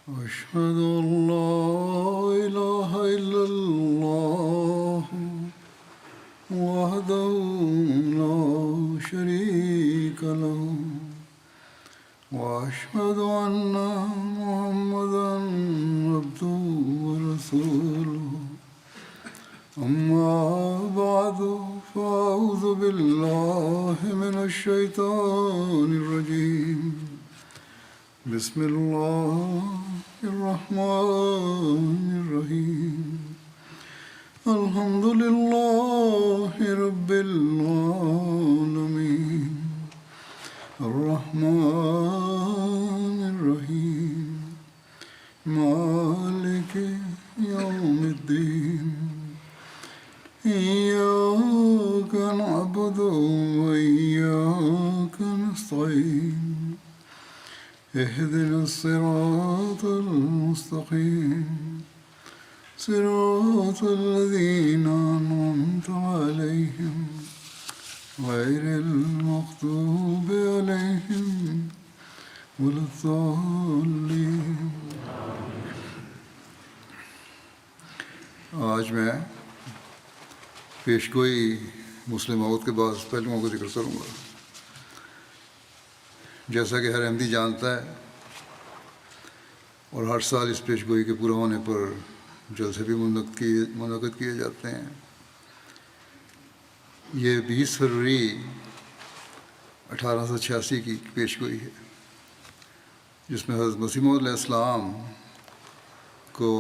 أشهد أن لا إله إلا الله وحده لا شريك له وأشهد أن محمدا عبده ورسوله أما بعد فأعوذ بالله من الشيطان الرجيم بسم الله الرحمن الرحيم الحمد لله رب العالمين الرحمن الرحيم مالك يوم الدين إياك نعبد وإياك نستعين اهدنا الصراط المستقيم صراط الذين أنعمت عليهم غير المغضوب عليهم ولا الضالين. آج میں پیشگوئی مسلم موت کے بعد پہلوؤں کو ذکر کروں گا. جیسا کہ ہر احمدی جانتا ہے اور ہر سال اس پیشگوئی کے پورا ہونے پر جلسے بھی منعقد کیے جاتے ہیں. یہ 20 فروری 1886 کی پیشگوئی ہے جس میں حضرت مسیح موعود علیہ السلام کو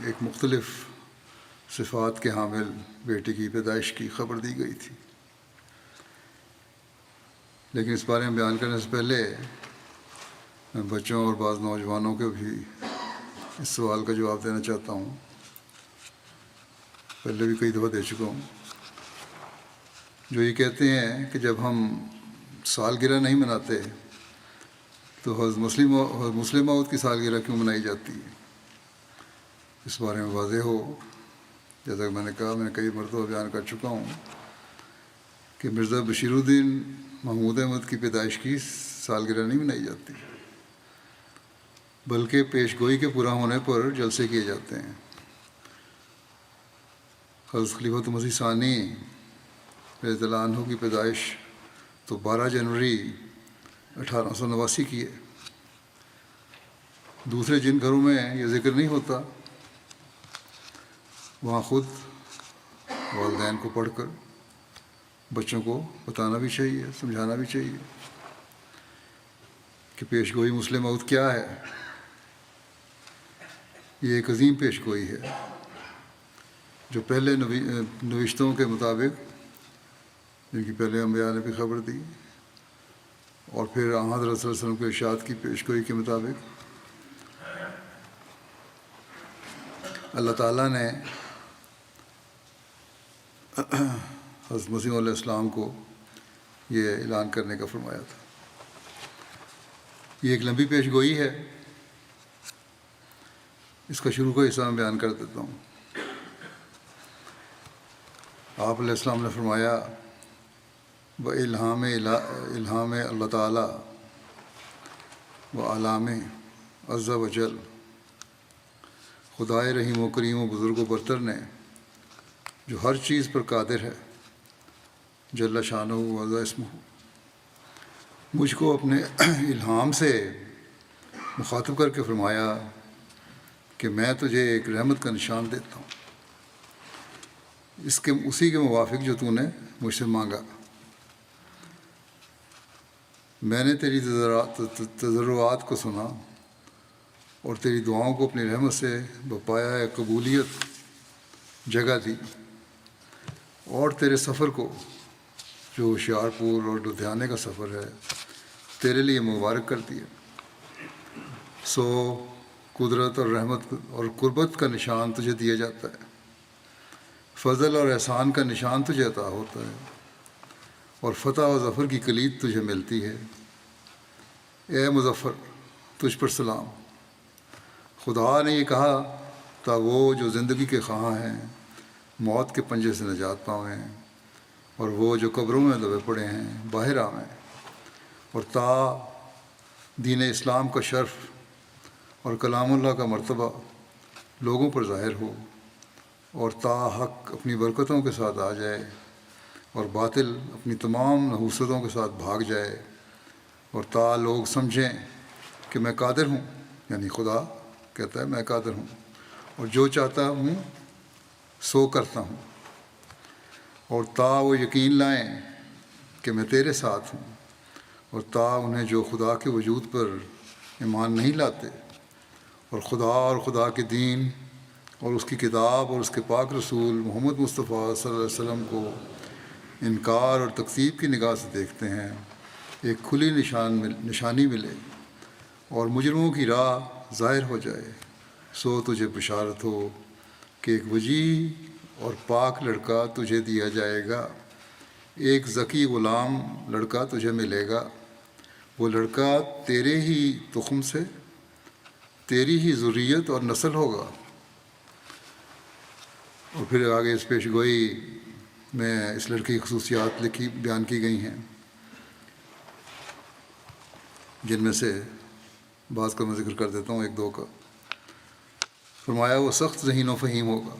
ایک مختلف صفات کے حامل بیٹے کی پیدائش کی خبر دی گئی تھی. لیکن اس بارے میں بیان کرنے سے پہلے میں بچوں اور بعض نوجوانوں کے بھی اس سوال کا جواب دینا چاہتا ہوں. پہلے بھی کئی دفعہ دے چکا ہوں. جو یہ کہتے ہیں کہ جب ہم سالگرہ نہیں مناتے تو حضرت مسلم موعود کی سالگرہ کیوں منائی جاتی ہے. اس بارے میں واضح ہو، جیسا کہ میں نے کہا، میں نے کئی مرتبہ بیان کر چکا ہوں کہ مرزا بشیر الدین محمود احمد کی پیدائش کی سالگرہ نہیں منائی جاتی، بلکہ پیشگوئی کے پورا ہونے پر جلسے کیے جاتے ہیں. حضرت خلیفۃ مسیح ثانی رضی اللہ عنہ کی پیدائش تو 12 جنوری 1889 کی ہے. دوسرے جن گھروں میں یہ ذکر نہیں ہوتا وہاں خود والدین کو پڑھ کر بچوں کو بتانا بھی چاہیے، سمجھانا بھی چاہیے کہ پیشگوئی مسلم موعود کیا ہے. یہ ایک عظیم پیشگوئی ہے جو پہلے نوشتوں کے مطابق، جن کی پہلے انبیاء نے بھی خبر دی، اور پھر حضرت صلی اللہ علیہ وسلم کے ارشاد کی پیشگوئی کے مطابق اللہ تعالیٰ نے حضرت مسیح علیہ السلام کو یہ اعلان کرنے کا فرمایا تھا. یہ ایک لمبی پیشگوئی ہے. اس کا شروع کا حصہ میں بیان کر دیتا ہوں. آپ علیہ السلام نے فرمایا، الہام اللہ تعالیٰ و علام عز و جل، خدائے رحیم و کریم و بزرگ و برتر نے جو ہر چیز پر قادر ہے، جل شانہ و عز اسمہ، مجھ کو اپنے الہام سے مخاطب کر کے فرمایا کہ میں تجھے ایک رحمت کا نشان دیتا ہوں، اسی کے موافق جو تو نے مجھ سے مانگا. میں نے تیری تضرعات کو سنا اور تیری دعاؤں کو اپنی رحمت سے بپایا قبولیت جگہ دی، اور تیرے سفر کو، جو ہوشیارپور اور لدھیانے کا سفر ہے، تیرے لیے مبارک کر دیا. سو قدرت اور رحمت اور قربت کا نشان تجھے دیا جاتا ہے، فضل اور احسان کا نشان تجھے عطا ہوتا ہے، اور فتح و ظفر کی کلید تجھے ملتی ہے. اے مظفر، تجھ پر سلام. خدا نے یہ کہا تا وہ جو زندگی کے خواہاں ہیں موت کے پنجے سے نجات پاویں، اور وہ جو قبروں میں دبے پڑے ہیں باہر آویں، اور تا دین اسلام کا شرف اور کلام اللہ کا مرتبہ لوگوں پر ظاہر ہو، اور تا حق اپنی برکتوں کے ساتھ آ جائے، اور باطل اپنی تمام نحوستوں کے ساتھ بھاگ جائے، اور تا لوگ سمجھیں کہ میں قادر ہوں، یعنی خدا کہتا ہے میں قادر ہوں، اور جو چاہتا ہوں سو کرتا ہوں، اور تا وہ یقین لائیں کہ میں تیرے ساتھ ہوں، اور تا انہیں جو خدا کے وجود پر ایمان نہیں لاتے، اور خدا اور خدا کے دین اور اس کی کتاب اور اس کے پاک رسول محمد مصطفیٰ صلی اللہ علیہ وسلم کو انکار اور تکذیب کی نگاہ سے دیکھتے ہیں، ایک کھلی نشانی ملے اور مجرموں کی راہ ظاہر ہو جائے، سو تجھے بشارت ہو کہ ایک وجیح اور پاک لڑکا تجھے دیا جائے گا، ایک ذکی غلام لڑکا تجھے ملے گا، وہ لڑکا تیرے ہی تخم سے، تیری ہی ذریت اور نسل ہوگا۔ اور پھر آگے اس پیش گوئی میں اس لڑکی کی خصوصیات بیان کی گئی ہیں، جن میں سے بعض کا میں ذکر کر دیتا ہوں، ایک دو کا۔ فرمایا وہ سخت ذہین و فہیم ہوگا،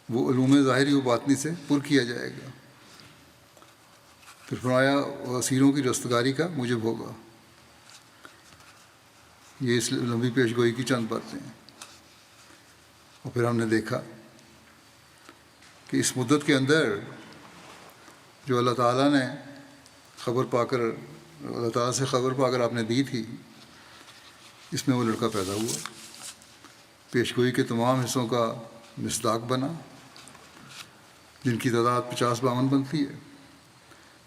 وہ علوم ظاہری و باطنی سے پر کیا جائے گا۔ پھر فرمایا وہ اسیروں کی رستگاری کا موجب ہوگا۔ یہ اس لمبی پیش گوئی کی چند باتیں ہیں۔ اور پھر ہم نے دیکھا کہ اس مدت کے اندر جو اللہ تعالیٰ نے خبر پا کر، اللہ تعالیٰ سے خبر پا کر آپ نے دی تھی، اس میں وہ لڑکا پیدا ہوا، پیش گوئی کے تمام حصوں کا مصداق بنا، جن کی تعداد 50-52 بنتی ہے۔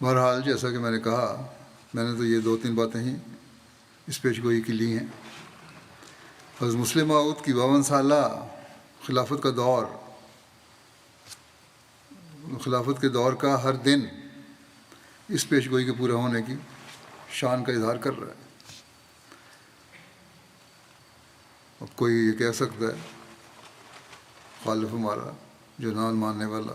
بہرحال جیسا کہ میں نے کہا، میں نے تو یہ 2-3 باتیں ہی اس پیش گوئی کی لی ہیں۔ حضرت مسلم موعود کی 52 سالہ خلافت کا دور، خلافت کے دور کا ہر دن اس پیش گوئی کے پورا ہونے کی شان کا اظہار کر رہا ہے۔ اب کوئی یہ کہہ سکتا ہے، خالف ہمارا جو نہ ماننے والا،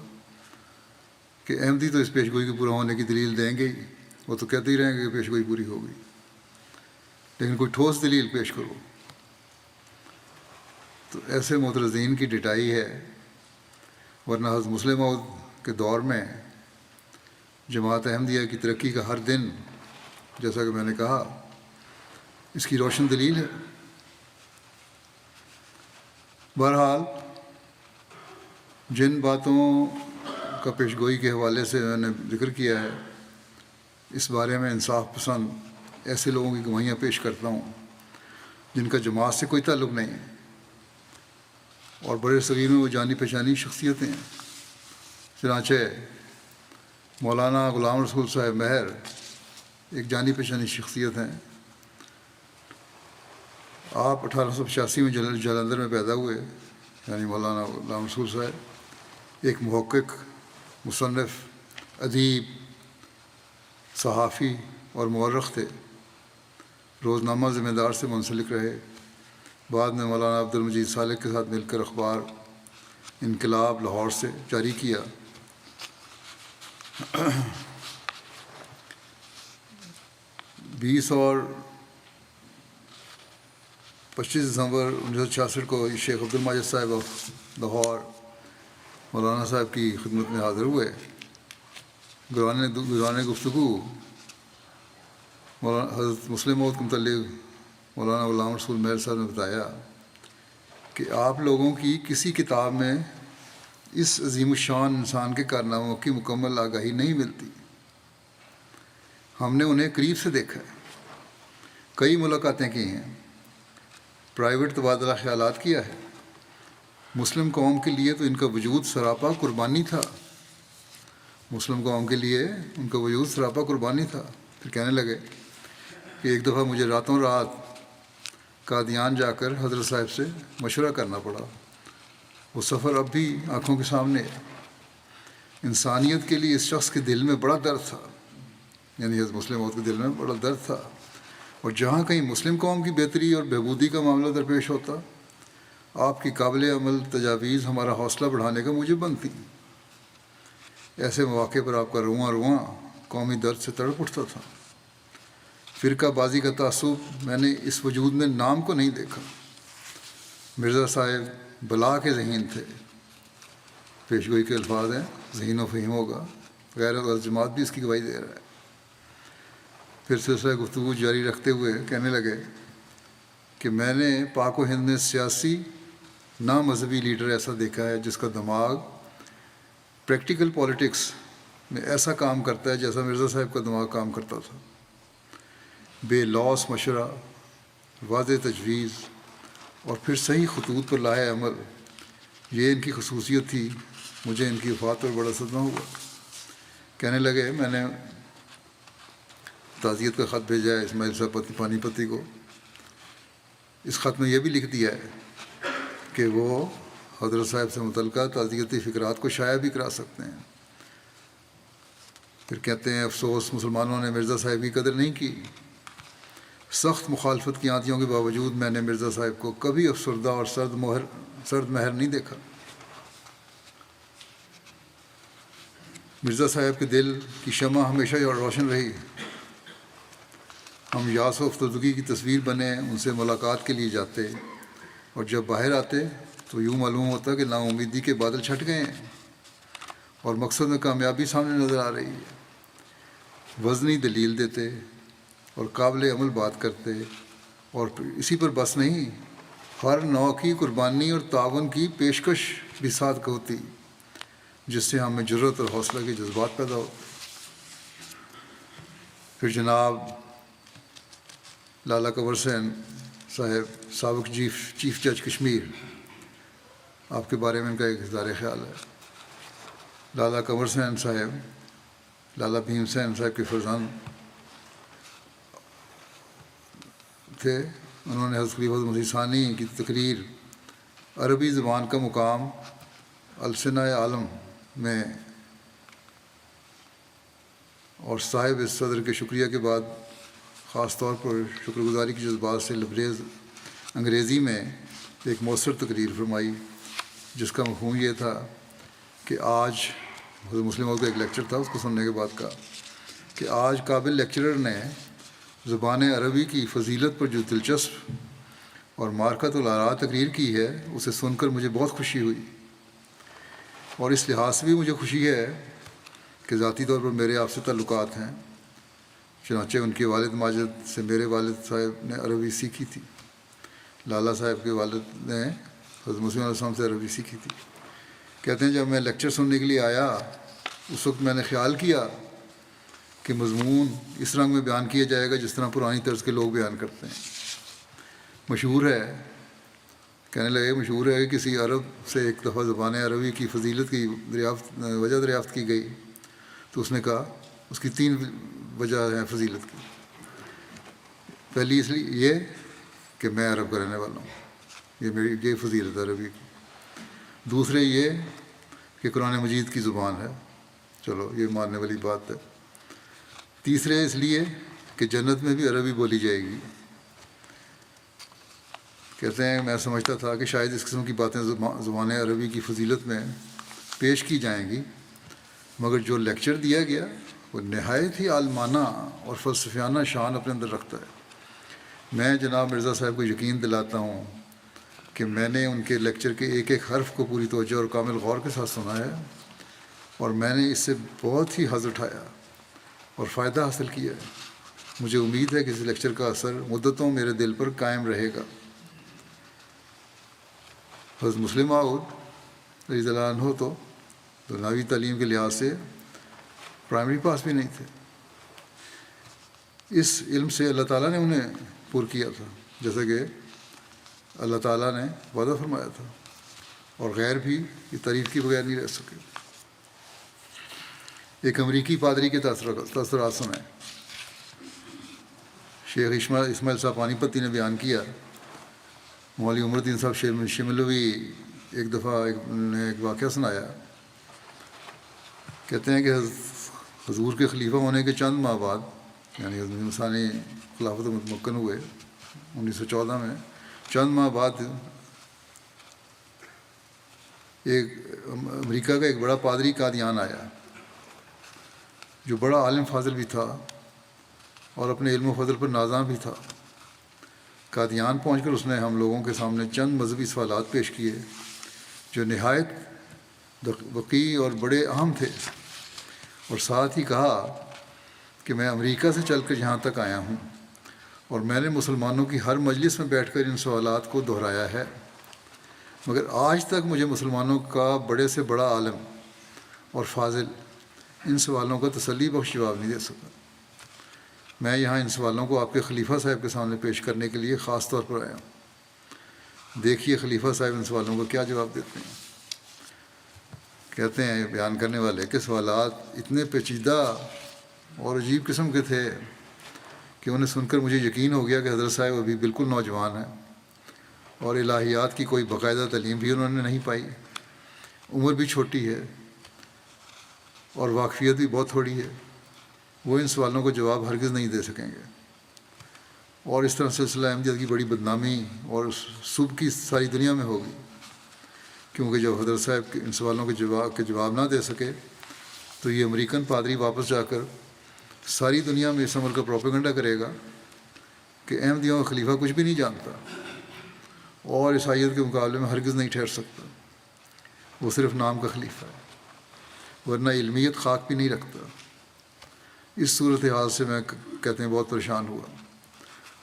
کہ احمدی تو اس پیش گوئی کے پورا ہونے کی دلیل دیں گے ہی، وہ تو کہتے ہی رہیں گے کہ پیش گوئی پوری ہو گئی، لیکن کوئی ٹھوس دلیل پیش کرو۔ تو ایسے معترضین کی ڈٹائی ہے، ورنہ حضرت مسلم موعود کے دور میں جماعت احمدیہ کی ترقی کا ہر دن، جیسا کہ میں نے کہا، اس کی روشن دلیل ہے۔ بہرحال جن باتوں کا پیش گوئی کے حوالے سے میں نے ذکر کیا ہے، اس بارے میں انصاف پسند ایسے لوگوں کی گواہیاں پیش کرتا ہوں جن کا جماعت سے کوئی تعلق نہیں ہے، اور بڑے صغیر میں وہ جانی پہچانی شخصیتیں ہیں۔ چنانچہ مولانا غلام رسول صاحب مہر ایک جانی پہچانی شخصیت ہیں۔ آپ 1885 میں جلندھر میں پیدا ہوئے، یعنی مولانا غلام رسول صاحب ایک محقق، مصنف، ادیب، صحافی اور مورخ تھے۔ روزنامہ ذمہ دار سے منسلک رہے، بعد میں مولانا عبد المجید سالک کے ساتھ مل کر اخبار انقلاب لاہور سے جاری کیا۔ 20 اور 25 دسمبر 1966 کو شیخ عبد الماجد صاحب آف لاہور مولانا صاحب کی خدمت میں حاضر ہوئے۔ دوران گفتگو حضرت مسلم موعود کے متعلق مولانا غلام رسول مہر صاحب نے بتایا کہ آپ لوگوں کی کسی کتاب میں اس عظیم الشان انسان کے کارناموں کی مکمل آگاہی نہیں ملتی۔ ہم نے انہیں قریب سے دیکھا ہے، کئی ملاقاتیں کی ہیں، پرائیویٹ تبادلہ خیالات کیا ہے۔ مسلم قوم کے لیے تو ان کا وجود سراپا قربانی تھا، مسلم قوم کے لیے ان کا وجود سراپا قربانی تھا۔ پھر کہنے لگے کہ ایک دفعہ مجھے راتوں رات قادیان جا کر حضرت صاحب سے مشورہ کرنا پڑا۔ وہ سفر اب بھی آنکھوں کے سامنے ہے۔ انسانیت کے لیے اس شخص کے دل میں بڑا درد تھا، یعنی حضرت مسلم موعود کے دل میں بڑا درد تھا، اور جہاں کہیں مسلم قوم کی بہتری اور بہبودی کا معاملہ درپیش ہوتا، آپ کی قابل عمل تجاویز ہمارا حوصلہ بڑھانے کا موجب بنتی۔ ایسے مواقع پر آپ کا رواں قومی درد سے تڑپ اٹھتا تھا۔ فرقہ بازی کا تعصب میں نے اس وجود میں نام کو نہیں دیکھا۔ مرزا صاحب بلا کے ذہین تھے، پیشگوئی کے الفاظ ہیں، ذہین و فہیم ہوگا، غیر جماعت بھی اس کی گواہی دے رہا ہے۔ پھر سلسلہ گفتگو جاری رکھتے ہوئے کہنے لگے کہ میں نے پاک و ہند میں سیاسی نا مذہبی لیڈر ایسا دیکھا ہے جس کا دماغ پریکٹیکل پولیٹکس میں ایسا کام کرتا ہے جیسا مرزا صاحب کا دماغ کام کرتا تھا۔ بے لوث مشورہ، واضح تجویز اور پھر صحیح خطوط پر لاحِ عمل، یہ ان کی خصوصیت تھی۔ مجھے ان کی وفات پر بڑا صدمہ ہوا۔ کہنے لگے میں نے تعزیت کا خط بھیجا ہے اسماعیل صاحب پانی پتی کو۔ اس خط میں یہ بھی لکھ دیا ہے کہ وہ حضرت صاحب سے متعلقہ تعزیتی فکرات کو شائع بھی کرا سکتے ہیں۔ پھر کہتے ہیں افسوس مسلمانوں نے مرزا صاحب کی قدر نہیں کی۔ سخت مخالفت کی آنتیوں کے باوجود میں نے مرزا صاحب کو کبھی افسردہ اور سرد مہر نہیں دیکھا۔ مرزا صاحب کے دل کی شمع ہمیشہ روشن رہی۔ ہم یاس و افسردگی کی تصویر بنے ان سے ملاقات کے لیے جاتے، اور جب باہر آتے تو یوں معلوم ہوتا کہ نا امیدی کے بادل چھٹ گئے ہیں اور مقصد میں کامیابی سامنے نظر آ رہی ہے۔ وزنی دلیل دیتے اور قابل عمل بات کرتے، اور اسی پر بس نہیں، ہر نوع کی قربانی اور تعاون کی پیشکش بھی ساتھ ہوتی، جس سے ہمیں جرأت اور حوصلہ کے جذبات پیدا ہوتے۔ پھر جناب لالا کنور سین صاحب سابق چیف جج کشمیر، آپ کے بارے میں ان کا ایک اظہار خیال ہے۔ لالا کنور سین صاحب لالا بھیم سین صاحب کے فرزند تھے۔ انہوں نے حضرت خلیفہ مسیح ثانی کی تقریر عربی زبان کا مقام السنہ عالم میں اور صاحب اس صدر کے شکریہ کے بعد خاص طور پر شکر گزاری کے جذبات سے لبریز انگریزی میں ایک مؤثر تقریر فرمائی، جس کا مفہوم یہ تھا کہ آج حضرت مسلم موعود کا ایک لیکچر تھا، اس کو سننے کے بعد کہا کہ آج قابل لیکچرر نے زبان عربی کی فضیلت پر جو دلچسپ اور معرکۃ الآراء تقریر کی ہے، اسے سن کر مجھے بہت خوشی ہوئی، اور اس لحاظ سے بھی مجھے خوشی ہے کہ ذاتی طور پر میرے آپ سے تعلقات ہیں۔ چنانچہ ان کے والد ماجد سے میرے والد صاحب نے عربی سیکھی تھی، لالا صاحب کے والد نے حضرت مسلم علیہ السلام سے عربی سیکھی تھی۔ کہتے ہیں جب میں لیکچر سننے کے لیے آیا، اس وقت میں نے خیال کیا کہ مضمون اس رنگ میں بیان کیا جائے گا جس طرح پرانی طرز کے لوگ بیان کرتے ہیں۔ مشہور ہے، کہنے لگے مشہور ہے کہ کسی عرب سے ایک دفعہ زبان عربی کی فضیلت کی وجہ دریافت کی گئی، تو اس نے کہا اس کی 3 وجہ ہیں فضیلت کی۔ پہلی اس لیے یہ کہ میں عرب کا رہنے والا ہوں، یہ فضیلت ہے عربی کی۔ دوسرے یہ کہ قرآن مجید کی زبان ہے، چلو یہ ماننے والی بات ہے۔ تیسرے اس لیے کہ جنت میں بھی عربی بولی جائے گی۔ کہتے ہیں میں سمجھتا تھا کہ شاید اس قسم کی باتیں زبان عربی کی فضیلت میں پیش کی جائیں گی، مگر جو لیکچر دیا گیا وہ نہایت ہی عالمانہ اور فلسفیانہ شان اپنے اندر رکھتا ہے۔ میں جناب مرزا صاحب کو یقین دلاتا ہوں کہ میں نے ان کے لیکچر کے ایک ایک حرف کو پوری توجہ اور کامل غور کے ساتھ سنا ہے، اور میں نے اس سے بہت ہی حظ اٹھایا اور فائدہ حاصل کیا ہے۔ مجھے امید ہے کہ اس لیکچر کا اثر مدتوں میرے دل پر قائم رہے گا۔ حضرت مسلم موعود رضی اللہ عنہ تو دنیاوی تعلیم کے لحاظ سے پرائمری پاس بھی نہیں تھے۔ اس علم سے اللہ تعالیٰ نے انہیں پر کیا تھا، جیسا کہ اللہ تعالیٰ نے وعدہ فرمایا تھا، اور غیر بھی یہ تعریف کی بغیر نہیں رہ سکے۔ ایک امریکی پادری کے تاثرات سنائیں۔ شیخ اسماعیل صاحب پانی پتی نے بیان کیا، مولوی عمر الدین صاحب شملوی ایک دفعہ نے ایک واقعہ سنایا۔ کہتے ہیں کہ حضور کے خلیفہ ہونے کے چند ماہ بعد، یعنی حضرت مسیح ثانی خلافت متمکن ہوئے 1914 میں، چند ماہ بعد ایک امریکہ کا ایک بڑا پادری قادیان آیا، جو بڑا عالم فاضل بھی تھا، اور اپنے علم و فضل پر نازاں بھی تھا۔ قادیان پہنچ کر اس نے ہم لوگوں کے سامنے چند مذہبی سوالات پیش کیے جو نہایت وقیع اور بڑے اہم تھے، اور ساتھ ہی کہا کہ میں امریکہ سے چل کر یہاں تک آیا ہوں اور میں نے مسلمانوں کی ہر مجلس میں بیٹھ کر ان سوالات کو دہرایا ہے، مگر آج تک مجھے مسلمانوں کا بڑے سے بڑا عالم اور فاضل ان سوالوں کا تسلی بخش جواب نہیں دے سکا۔ میں یہاں ان سوالوں کو آپ کے خلیفہ صاحب کے سامنے پیش کرنے کے لیے خاص طور پر آیا ہوں۔ دیکھیے خلیفہ صاحب ان سوالوں کا کیا جواب دیتے ہیں۔ کہتے ہیں بیان کرنے والے کہ سوالات اتنے پیچیدہ اور عجیب قسم کے تھے کہ انہیں سن کر مجھے یقین ہو گیا کہ حضرت صاحب ابھی بالکل نوجوان ہیں اور الہیات کی کوئی باقاعدہ تعلیم بھی انہوں نے نہیں پائی، عمر بھی چھوٹی ہے اور واقفیت بھی بہت تھوڑی ہے، وہ ان سوالوں کو جواب ہرگز نہیں دے سکیں گے، اور اس طرح سلسلہ احمدیت کی بڑی بدنامی اور صبح کی ساری دنیا میں ہوگی، کیونکہ جب حضرت صاحب ان سوالوں کے جواب نہ دے سکے تو یہ امریکن پادری واپس جا کر ساری دنیا میں اس عمل کا پروپیگنڈا کرے گا کہ احمدیوں کا خلیفہ کچھ بھی نہیں جانتا اور عیسائیت کے مقابلے میں ہرگز نہیں ٹھہر سکتا، وہ صرف نام کا خلیفہ ہے ورنہ علمیت خاک بھی نہیں رکھتا۔ اس صورتحال سے میں کہتے ہیں بہت پریشان ہوا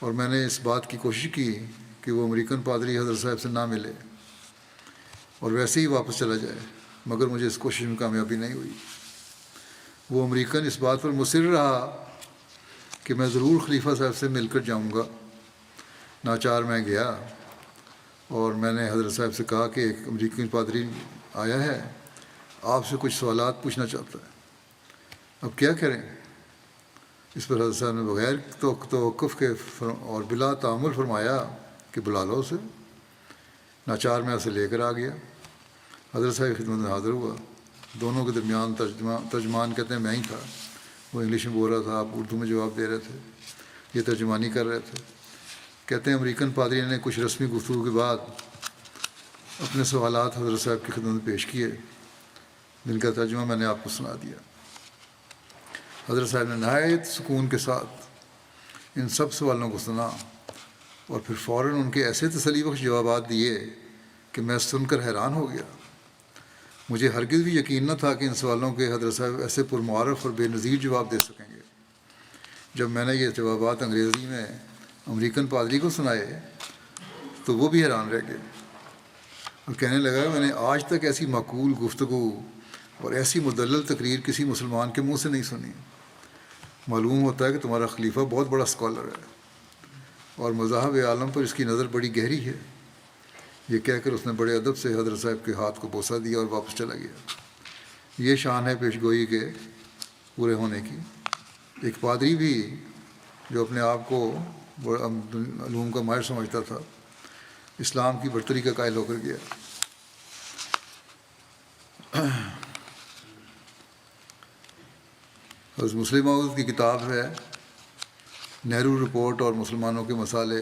اور میں نے اس بات کی کوشش کی کہ وہ امریکن پادری حضرت صاحب سے نہ ملے اور ویسے ہی واپس چلا جائے، مگر مجھے اس کوشش میں کامیابی نہیں ہوئی۔ وہ امریکن اس بات پر مصر رہا کہ میں ضرور خلیفہ صاحب سے مل کر جاؤں گا۔ ناچار میں گیا اور میں نے حضرت صاحب سے کہا کہ ایک امریکی پادری آیا ہے، آپ سے کچھ سوالات پوچھنا چاہتا ہے، اب کیا کریں؟ اس پر حضرت صاحب نے بغیر توقف کے اور بلا تعامل فرمایا کہ بلا لو اسے۔ ناچار میں اسے لے کر آ گیا، حضرت صاحب کی خدمت میں حاضر ہوا، دونوں کے درمیان ترجمان کہتے ہیں میں ہی تھا، وہ انگلش میں بول رہا تھا، آپ اردو میں جواب دے رہے تھے، یہ ترجمانی کر رہے تھے۔ کہتے ہیں امریکن پادری نے کچھ رسمی گفتگو کے بعد اپنے سوالات حضرت صاحب کی خدمت میں پیش کیے، جن کا ترجمہ میں نے آپ کو سنا دیا۔ حضرت صاحب نے نہایت سکون کے ساتھ ان سب سوالوں کو سنا اور پھر فوراً ان کے ایسے تسلی بخش جوابات دیے کہ میں سن کر حیران ہو گیا۔ مجھے ہرگز بھی یقین نہ تھا کہ ان سوالوں کے حضرت صاحب ایسے پرمعارف اور بے نظیر جواب دے سکیں گے۔ جب میں نے یہ جوابات انگریزی میں امریکن پادری کو سنائے تو وہ بھی حیران رہ گئے اور کہنے لگا میں نے آج تک ایسی معقول گفتگو اور ایسی مدلل تقریر کسی مسلمان کے منہ سے نہیں سنی۔ معلوم ہوتا ہے کہ تمہارا خلیفہ بہت بڑا اسکالر ہے اور مذاہب عالم پر اس کی نظر بڑی گہری ہے۔ یہ کہہ کر اس نے بڑے ادب سے حضرت صاحب کے ہاتھ کو بوسہ دیا اور واپس چلا گیا۔ یہ شان ہے پیش گوئی کے پورے ہونے کی۔ ایک پادری بھی جو اپنے آپ کو علوم کا ماہر سمجھتا تھا، اسلام کی برتری کا قائل ہو کر گیا۔ حضرت مسلم موعود کی کتاب ہے نہرو رپورٹ اور مسلمانوں کے مسالے۔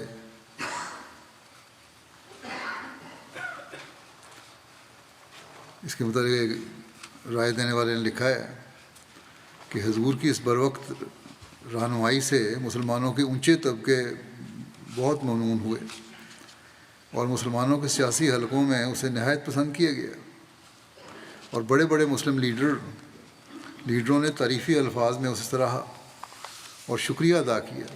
اس کے متعلق ایک رائے دینے والے نے لکھا ہے کہ حضور کی اس بروقت رہنمائی سے مسلمانوں کے اونچے طبقے بہت ممنون ہوئے اور مسلمانوں کے سیاسی حلقوں میں اسے نہایت پسند کیا گیا، اور بڑے بڑے مسلم لیڈروں نے تعریفی الفاظ میں اسے سراہا اور شکریہ ادا کیا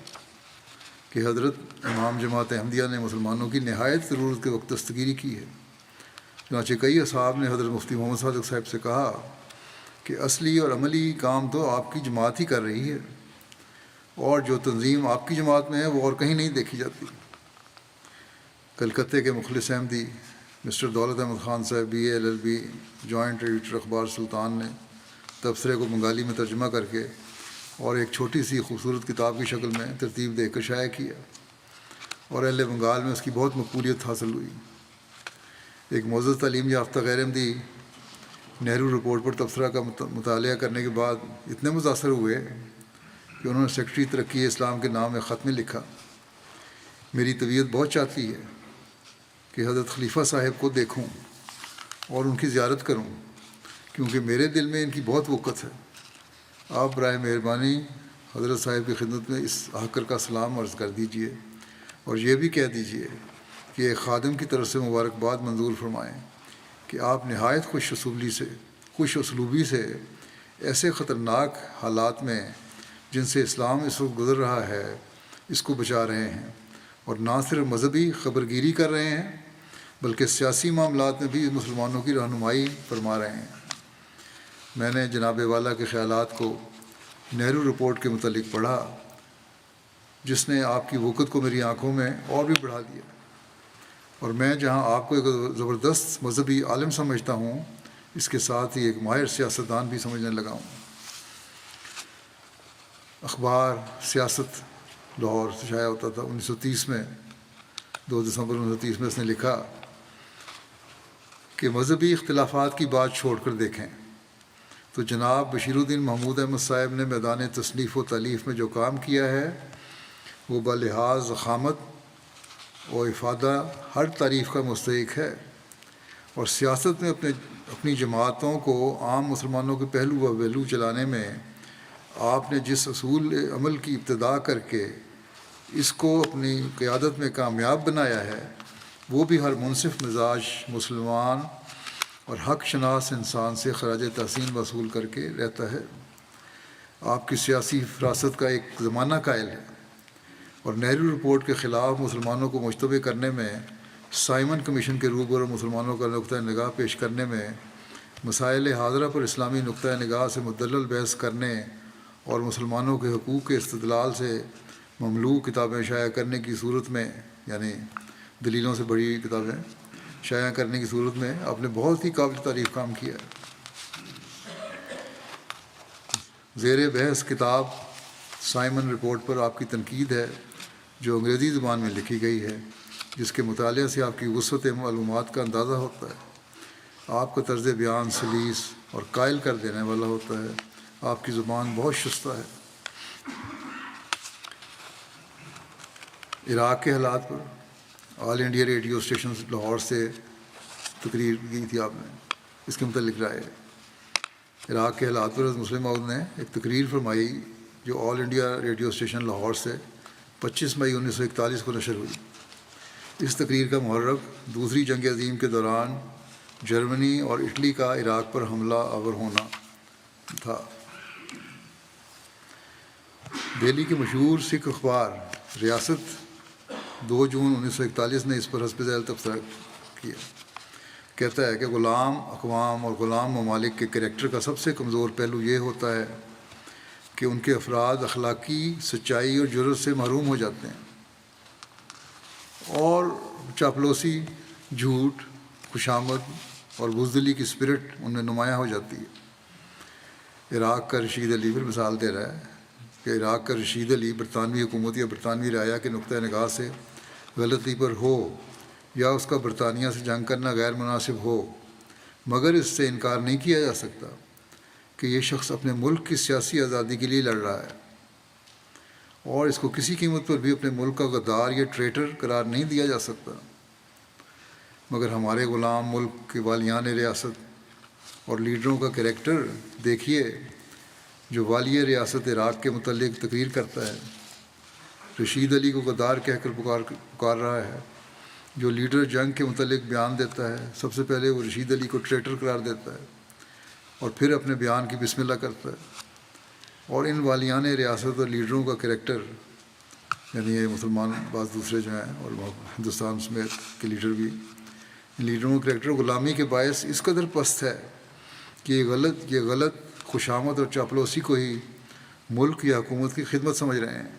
کہ حضرت امام جماعت احمدیہ نے مسلمانوں کی نہایت ضرورت کے وقت دستگیری کی ہے۔ چنانچہ کئی اصحاب نے حضرت مفتی محمد صادق صاحب سے کہا کہ اصلی اور عملی کام تو آپ کی جماعت ہی کر رہی ہے، اور جو تنظیم آپ کی جماعت میں ہے وہ اور کہیں نہیں دیکھی جاتی۔ کلکتے کے مخلص احمدی مسٹر دولت احمد خان صاحب BA LLB جوائنٹ ایڈیٹر اخبار سلطان نے تبصرے کو بنگالی میں ترجمہ کر کے اور ایک چھوٹی سی خوبصورت کتاب کی شکل میں ترتیب دے کر شائع کیا، اور اہل بنگال میں اس کی بہت مقبولیت حاصل ہوئی۔ ایک معزز تعلیم یافتہ غیر احمدی نہرو رپورٹ پر تبصرہ کا مطالعہ کرنے کے بعد اتنے متاثر ہوئے کہ انہوں نے سیکرٹری ترقی اسلام کے نام میں خط میں لکھا، میری طبیعت بہت چاہتی ہے کہ حضرت خلیفہ صاحب کو دیکھوں اور ان کی زیارت کروں، کیونکہ میرے دل میں ان کی بہت وقت ہے۔ آپ برائے مہربانی حضرت صاحب کی خدمت میں اس حقر کا سلام عرض کر دیجیے اور یہ بھی کہہ دیجیے کہ ایک خادم کی طرف سے مبارکباد منظور فرمائیں کہ آپ نہایت خوش اسلوبی سے ایسے خطرناک حالات میں جن سے اسلام اس وقت گزر رہا ہے اس کو بچا رہے ہیں، اور نہ صرف مذہبی خبرگیری کر رہے ہیں بلکہ سیاسی معاملات میں بھی مسلمانوں کی رہنمائی فرما رہے ہیں۔ میں نے جناب والا کے خیالات کو نہرو رپورٹ کے متعلق پڑھا، جس نے آپ کی وقت کو میری آنکھوں میں اور بھی بڑھا دیا، اور میں جہاں آپ کو ایک زبردست مذہبی عالم سمجھتا ہوں، اس کے ساتھ ہی ایک ماہر سیاستدان بھی سمجھنے لگا ہوں۔ اخبار سیاست لاہور سے شائع ہوتا تھا 1930 میں، 2 دسمبر 1930 میں اس نے لکھا کہ مذہبی اختلافات کی بات چھوڑ کر دیکھیں تو جناب بشیر الدین محمود احمد صاحب نے میدان تصنیف و تالیف میں جو کام کیا ہے وہ بلحاظ ضخامت و افادہ ہر تعریف کا مستحق ہے، اور سیاست میں اپنی جماعتوں کو عام مسلمانوں کے پہلو و پہلو چلانے میں آپ نے جس اصول عمل کی ابتدا کر کے اس کو اپنی قیادت میں کامیاب بنایا ہے وہ بھی ہر منصف مزاج مسلمان اور حق شناس انسان سے خراج تحسین وصول کر کے رہتا ہے۔ آپ کی سیاسی فراست کا ایک زمانہ قائل ہے، اور نہرو رپورٹ کے خلاف مسلمانوں کو مشتبہ کرنے میں، سائمن کمیشن کے روبرو مسلمانوں کا نقطہ نگاہ پیش کرنے میں، مسائل حاضرہ پر اسلامی نقطہ نگاہ سے مدلل بحث کرنے اور مسلمانوں کے حقوق کے استدلال سے مملوء کتابیں شائع کرنے کی صورت میں، یعنی دلیلوں سے بڑی کتابیں شائع کرنے کی صورت میں آپ نے بہت ہی قابل تعریف کام کیا ہے۔ زیر بحث کتاب سائمن رپورٹ پر آپ کی تنقید ہے جو انگریزی زبان میں لکھی گئی ہے، جس کے مطالعے سے آپ کی وسعت معلومات کا اندازہ ہوتا ہے۔ آپ کا طرز بیان سلیس اور قائل کر دینے والا ہوتا ہے، آپ کی زبان بہت شستہ ہے۔ عراق کے حالات پر آل انڈیا ریڈیو اسٹیشن لاہور سے تقریر کی تھی آپ نے، اس کے متعلق رائے ہے۔ عراق کے حالات پر حضرت مسلم موعود نے ایک تقریر فرمائی جو آل انڈیا ریڈیو اسٹیشن لاہور سے 25 مئی 1941 کو نشر ہوئی۔ اس تقریر کا محرک دوسری جنگ عظیم کے دوران جرمنی اور اٹلی کا عراق پر حملہ آور ہونا تھا۔ دہلی کے مشہور سکھ اخبار ریاست 2 جون 1941 نے اس پر حسب ذیل تبصرہ کیا۔ کہتا ہے کہ غلام اقوام اور غلام ممالک کے کریکٹر کا سب سے کمزور پہلو یہ ہوتا ہے کہ ان کے افراد اخلاقی سچائی اور جرأت سے محروم ہو جاتے ہیں، اور چاپلوسی، جھوٹ، خوشامد اور بزدلی کی اسپرٹ ان میں نمایاں ہو جاتی ہے۔ عراق کا رشید علی پر مثال دے رہا ہے کہ عراق کا رشید علی برطانوی حکومت یا برطانوی رعایا کے نقطہ نگاہ سے غلطی پر ہو یا اس کا برطانیہ سے جنگ کرنا غیر مناسب ہو، مگر اس سے انکار نہیں کیا جا سکتا کہ یہ شخص اپنے ملک کی سیاسی آزادی کے لیے لڑ رہا ہے، اور اس کو کسی قیمت پر بھی اپنے ملک کا غدار یا ٹریٹر قرار نہیں دیا جا سکتا۔ مگر ہمارے غلام ملک کے والیان ریاست اور لیڈروں کا کریکٹر دیکھیے، جو والی ریاست عراق کے متعلق تقریر کرتا ہے رشید علی کو غدار کہہ کر پکار رہا ہے، جو لیڈر جنگ کے متعلق بیان دیتا ہے سب سے پہلے وہ رشید علی کو ٹریٹر قرار دیتا ہے اور پھر اپنے بیان کی بسم اللہ کرتا ہے۔ اور ان والیان ریاست اور لیڈروں کا کریکٹر، یعنی یہ مسلمان بعض دوسرے جو ہیں اور ہندوستان سمیت کے لیڈر بھی، ان لیڈروں کا کریکٹر غلامی کے باعث اس قدر پست ہے کہ یہ غلط خوشامد اور چاپلوسی کو ہی ملک یا حکومت کی خدمت سمجھ رہے ہیں۔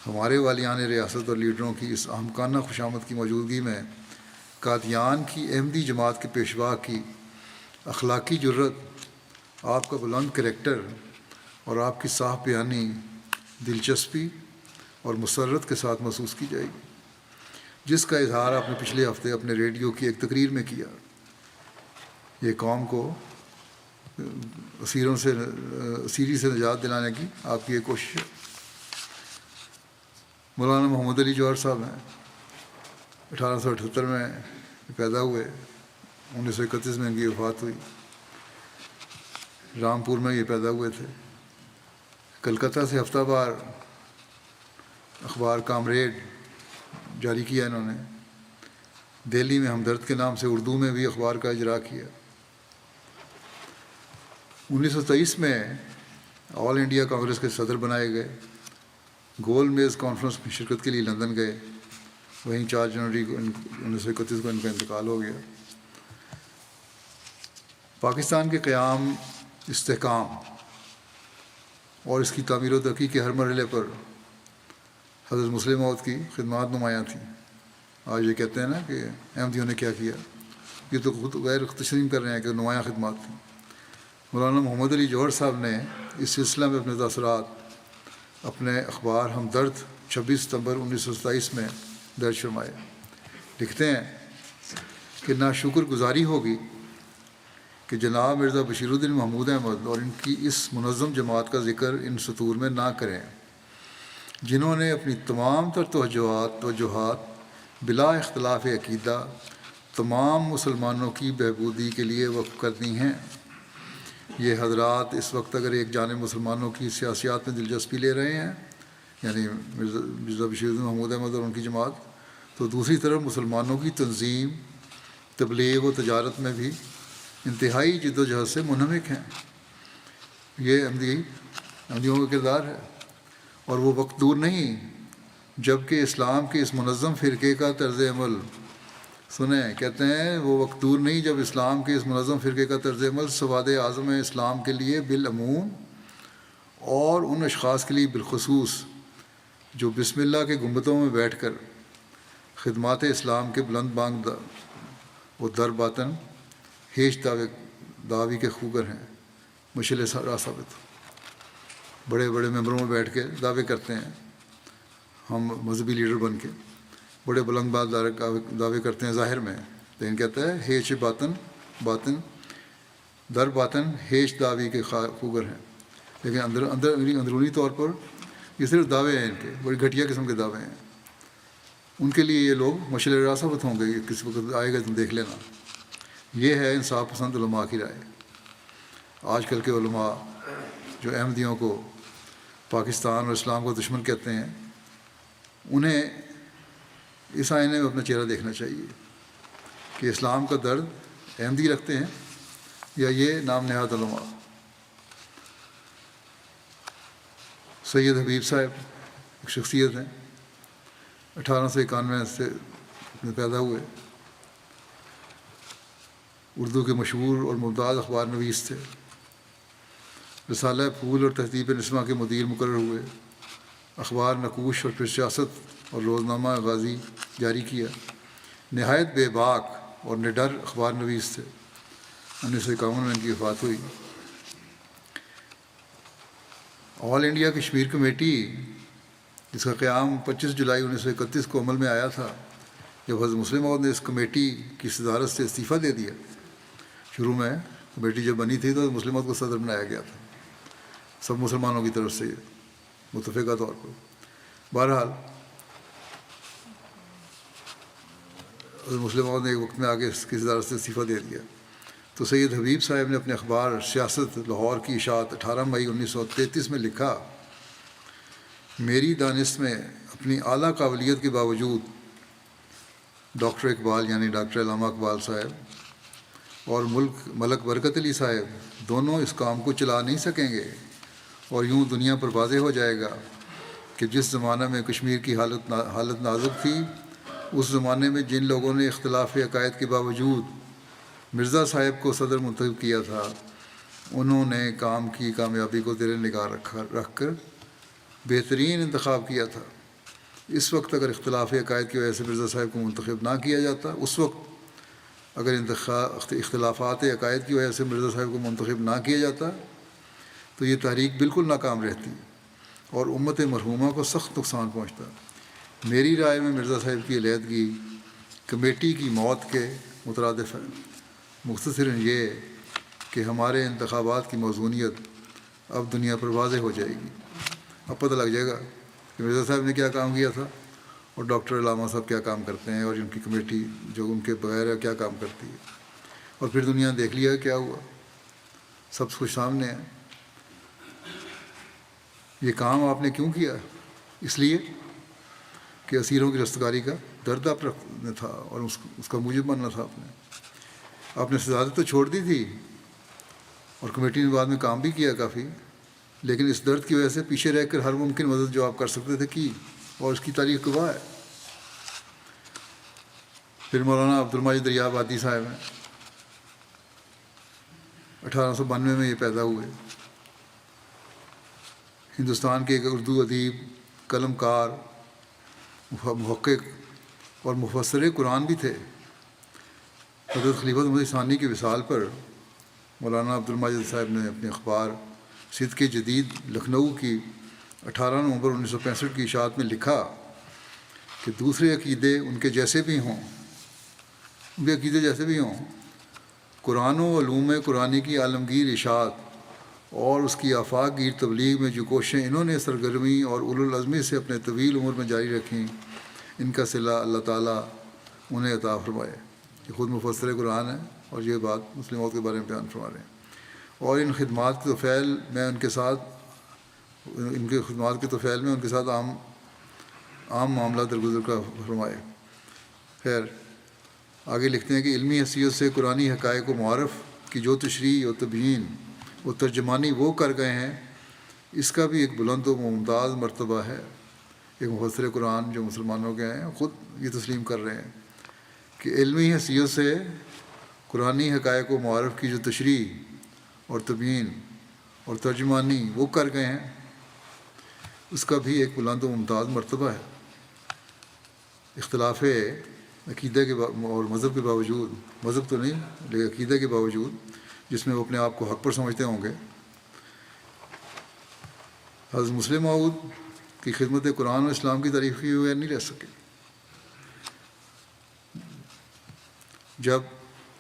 ہمارے والیان ریاست اور لیڈروں کی اس احمقانہ خوشامد کی موجودگی میں قادیان کی احمدی جماعت کے پیشوا کی اخلاقی جرأت، آپ کا بلند کریکٹر اور آپ کی صاف بیانی دلچسپی اور مسرت کے ساتھ محسوس کی جائے گی، جس کا اظہار آپ نے پچھلے ہفتے اپنے ریڈیو کی ایک تقریر میں کیا۔ یہ قوم کو اسیری سے نجات دلانے کی آپ کی ایک کوشش ہے۔ مولانا محمد علی جوہر صاحب ہیں، 1878 میں پیدا ہوئے، 1931 میں ان کی وفات ہوئی۔ رامپور میں یہ پیدا ہوئے تھے، کلکتہ سے ہفتہ وار اخبار کامریڈ جاری کیا انہوں نے. دہلی میں ہمدرد کے نام سے اردو میں بھی اخبار کا اجرا کیا. 1923 میں آل انڈیا کانگریس کے صدر بنائے گئے. گول میز کانفرنس میں شرکت کے لیے لندن گئے. وہیں 4 جنوری 1931 کو ان کا انتقال ہو گیا. پاکستان کے قیام، استحکام اور اس کی تعمیر و ترقی کے ہر مرحلے پر حضرت مسلم موعود کی خدمات نمایاں تھیں. آج یہ کہتے ہیں نا کہ احمدیوں نے کیا کیا، یہ تو خود غیر تسلیم کر رہے ہیں کہ نمایاں خدمات تھیں. مولانا محمد علی جوہر صاحب نے اس سلسلہ میں اپنے تاثرات اپنے اخبار ہمدرد 26 ستمبر 1927 میں درج فرمائے. لکھتے ہیں کہ ناشکر گزاری ہوگی کہ جناب مرزا بشیر الدین محمود احمد اور ان کی اس منظم جماعت کا ذکر ان سطور میں نہ کریں، جنہوں نے اپنی تمام تر توجہات بلا اختلاف عقیدہ تمام مسلمانوں کی بہبودی کے لیے وقف کر دی ہیں. یہ حضرات اس وقت اگر ایک جانب مسلمانوں کی سیاسیات میں دلچسپی لے رہے ہیں، یعنی مرزا بشیر الدین محمود احمد اور ان کی جماعت، تو دوسری طرف مسلمانوں کی تنظیم، تبلیغ و تجارت میں بھی انتہائی جد و جہد سے منہمک ہیں. یہ احمدیوں کا کردار ہے. اور وہ وقت دور نہیں جب کہ اسلام کے اس منظم فرقے کا طرز عمل، سنیں کہتے ہیں وہ وقت دور نہیں جب اسلام کے اس منظم فرقے کا طرز عمل سواد اعظم اسلام کے لیے بالعموم اور ان اشخاص کے لیے بالخصوص جو بسم اللہ کے گنبدوں میں بیٹھ کر خدمات اسلام کے بلند بانگ و در باطن ہیچ دعوی کے خوگر ہیں، مشعل راہ ثابت. بڑے بڑے ممبروں میں بیٹھ کے دعوے کرتے ہیں ہم مذہبی لیڈر بن کے، بڑے بلند بات دعوے کرتے ہیں ظاہر میں، لیکن کہتا ہے ہیچ باطن در باطن ہیچ دعوی کے خوگر ہیں. لیکن اندرونی طور پر یہ صرف دعوے ہیں، ان کے بڑی گھٹیا قسم کے دعوے ہیں. ان کے لیے یہ لوگ مشعل راہ ثابت ہوں گے، کس وقت آئے گا تم دیکھ لینا. یہ ہے انصاف پسند علماء کی رائے. آج کل کے علماء جو احمدیوں کو پاکستان اور اسلام کو دشمن کہتے ہیں، انہیں اس آئینے میں اپنا چہرہ دیکھنا چاہیے کہ اسلام کا درد احمدی رکھتے ہیں یا یہ نام نہاد علماء. سید حبیب صاحب ایک شخصیت ہیں، 1891 سے پیدا ہوئے. اردو کے مشہور اور ممتاز اخبار نویس تھے. رسالہ پھول اور تہذیب نسواں کے مدیر مقرر ہوئے. اخبار نقوش اور پھر سیاست اور روزنامہ غازی جاری کیا. نہایت بے باک اور نڈر اخبار نویس تھے. 1951 میں ان کی وفات ہوئی. آل انڈیا کشمیر کمیٹی، جس کا قیام 25 جولائی 1931 کو عمل میں آیا تھا، جب حضرت مسلم موعود نے اس کمیٹی کی صدارت سے استعفیٰ دے دیا. شروع میں کمیٹی جب بنی تھی تو حضرت مسلم موعود کو صدر بنایا گیا تھا، سب مسلمانوں کی طرف سے متفقہ طور پر. بہرحال حضرت مسلم موعود نے ایک وقت میں آگے اس کی صدارت سے استعفیٰ دے دیا. تو سید حبیب صاحب نے اپنے اخبار سیاست لاہور کی اشاعت 18 مئی 1933 میں لکھا، میری دانست میں اپنی اعلیٰ قابلیت کے باوجود ڈاکٹر اقبال یعنی ڈاکٹر علامہ اقبال صاحب اور ملک برکت علی صاحب دونوں اس کام کو چلا نہیں سکیں گے، اور یوں دنیا پر واضح ہو جائے گا کہ جس زمانہ میں کشمیر کی حالت نازک تھی، اس زمانے میں جن لوگوں نے اختلاف عقائد کے باوجود مرزا صاحب کو صدر منتخب کیا تھا، انہوں نے کام کی کامیابی کو زیر نگاہ رکھ کر بہترین انتخاب کیا تھا. اس وقت اگر اختلاف عقائد کی وجہ سے مرزا صاحب کو منتخب نہ کیا جاتا، اس وقت اگر اختلافات عقائد کی وجہ سے مرزا صاحب کو منتخب نہ کیا جاتا تو یہ تحریک بالکل ناکام رہتی اور امت مرحومہ کو سخت نقصان پہنچتا. میری رائے میں مرزا صاحب کی علیحدگی کمیٹی کی موت کے مترادف ہے. مختصراً یہ کہ ہمارے انتخابات کی موزونیت اب دنیا پر واضح ہو جائے گی. اب پتہ لگ جائے گا کہ مرزا صاحب نے کیا کام کیا تھا اور ڈاکٹر علامہ صاحب کیا کام کرتے ہیں، اور ان کی کمیٹی جو ان کے بغیر ہے کیا کام کرتی ہے. اور پھر دنیا دیکھ لیا کیا ہوا، سب کچھ سامنے ہے. یہ کام آپ نے کیوں کیا؟ اس لیے کہ اسیروں کی رستگاری کا درد آپ رکھنا تھا اور اس کا موجب بننا تھا۔ آپ نے صدارت تو چھوڑ دی تھی اور کمیٹی نے بعد میں کام بھی کیا کافی، لیکن اس درد کی وجہ سے پیچھے رہ کر ہر ممکن مدد جو آپ کر سکتے تھے کی، اور اس کی تاریخ گواہ ہے۔ پھر مولانا عبدالماجد دریابادی صاحب ہیں، 1892 میں یہ پیدا ہوئے۔ ہندوستان کے ایک اردو ادیب، قلم کار، محقق اور مفسر قرآن بھی تھے۔ حضرت خلیفۃ مسیح ثانی کی وصال پر مولانا عبدالماجد صاحب نے اپنے اخبار صدق جدید لکھنؤ کی 18 نومبر 1965 کی اشاعت میں لکھا کہ دوسرے عقیدے ان کے جیسے بھی ہوں، ان کے عقیدے جیسے بھی ہوں، قرآن و علوم قرآنی کی عالمگیر اشاعت اور اس کی آفاق گیر تبلیغ میں جو کوششیں انہوں نے سرگرمی اور اولوالعزمی سے اپنے طویل عمر میں جاری رکھیں، ان کا صلہ اللہ تعالیٰ انہیں عطا فرمائے۔ یہ خود مفسر قرآن ہے اور یہ بات مسلموں کے بارے میں بیان فرما رہے ہیں۔ اور ان خدمات کے توفیل میں ان کے ساتھ عام معاملہ درگزر کا فرمائے۔ خیر، آگے لکھتے ہیں کہ علمی حیثیت سے قرآنی حقائق و معارف کی جو تشریح و تبیین و ترجمانی وہ کر گئے ہیں، اس کا بھی ایک بلند و ممتاز مرتبہ ہے۔ ایک مفسر قرآن جو مسلمانوں کے ہیں خود یہ تسلیم کر رہے ہیں کہ علمی حیثیت سے قرآنی حقائق و معارف کی جو تشریح اور تبیین اور ترجمانی وہ کر گئے ہیں، اس کا بھی ایک بلند و ممتاز مرتبہ ہے۔ اختلاف عقیدے کے اور مذہب کے باوجود، مذہب تو نہیں لیکن عقیدے کے باوجود، جس میں وہ اپنے آپ کو حق پر سمجھتے ہوں گے، حضرت مسلم موعود کی خدمت قرآن و اسلام کی تعریف کیے بغیر نہیں رہ سکے۔ جب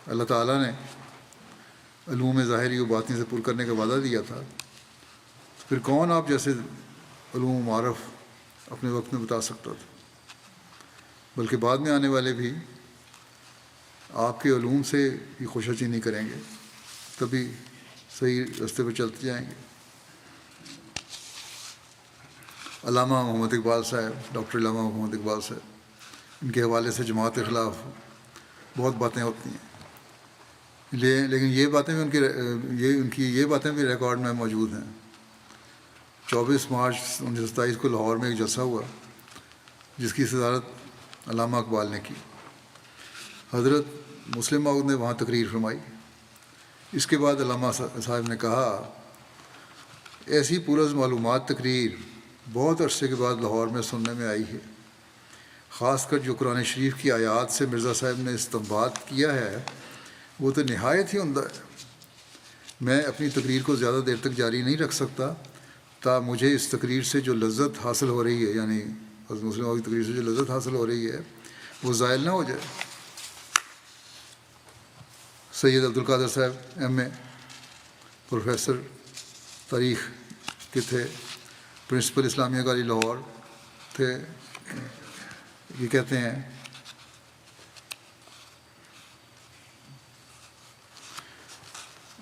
اللہ تعالیٰ نے علوم ظاہری و باطنی سے پر کرنے کا وعدہ دیا تھا، پھر کون آپ جیسے علوم و معارف اپنے وقت میں بتا سکتا تھا؟ بلکہ بعد میں آنے والے بھی آپ کے علوم سے ہی خوشچینی کریں گے، تبھی صحیح راستے پہ چلتے جائیں گے۔ علامہ محمد اقبال صاحب، ڈاکٹر علامہ محمد اقبال صاحب، ان کے حوالے سے جماعت کے خلاف بہت باتیں ہوتی ہیں، لیکن یہ باتیں بھی یہ باتیں بھی ریکارڈ میں موجود ہیں۔ 24 مارچ 1927 کو لاہور میں ایک جلسہ ہوا جس کی صدارت علامہ اقبال نے کی۔ حضرت مسلم موعود نے وہاں تقریر فرمائی۔ اس کے بعد علامہ صاحب نے کہا، ایسی پرز معلومات تقریر بہت عرصے کے بعد لاہور میں سننے میں آئی ہے، خاص کر جو قرآن شریف کی آیات سے مرزا صاحب نے استنباط کیا ہے وہ تو نہایت ہی عمدہ ہے۔ میں اپنی تقریر کو زیادہ دیر تک جاری نہیں رکھ سکتا تا مجھے اس تقریر سے جو لذت حاصل ہو رہی ہے، یعنی حضرت مسلم کی تقریر سے جو لذت حاصل ہو رہی ہے وہ زائل نہ ہو جائے۔ سید عبدالقادر صاحب ایم اے، پروفیسر تاریخ کے تھے، پرنسپل اسلامیہ کالج لاہور تھے، یہ کہتے ہیں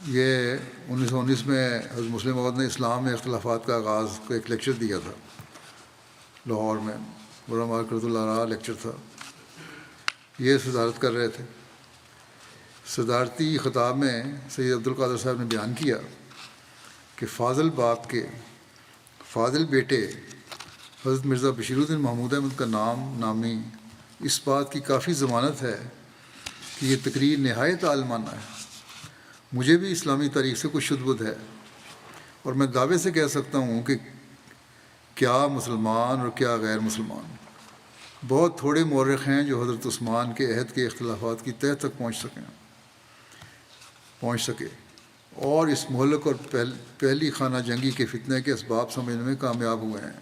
یہ 1919 میں حضرت مسلم موعود نے اسلام میں اختلافات کا آغاز کو ایک لیکچر دیا تھا لاہور میں، بڑا مارکرۃ اللہ لیکچر تھا، یہ صدارت کر رہے تھے۔ صدارتی خطاب میں سید عبدالقادر صاحب نے بیان کیا کہ فاضل باپ کے فاضل بیٹے حضرت مرزا بشیر الدین محمود احمد کا نامی اس بات کی کافی ضمانت ہے کہ یہ تقریر نہایت عالمانہ ہے۔ مجھے بھی اسلامی تاریخ سے کچھ شدبد ہے اور میں دعوے سے کہہ سکتا ہوں کہ کیا مسلمان اور کیا غیر مسلمان، بہت تھوڑے مورخ ہیں جو حضرت عثمان کے عہد کے اختلافات کی تہہ تک پہنچ سکے اور اس مہلک اور پہلی خانہ جنگی کے فتنے کے اسباب سمجھنے میں کامیاب ہوئے ہیں۔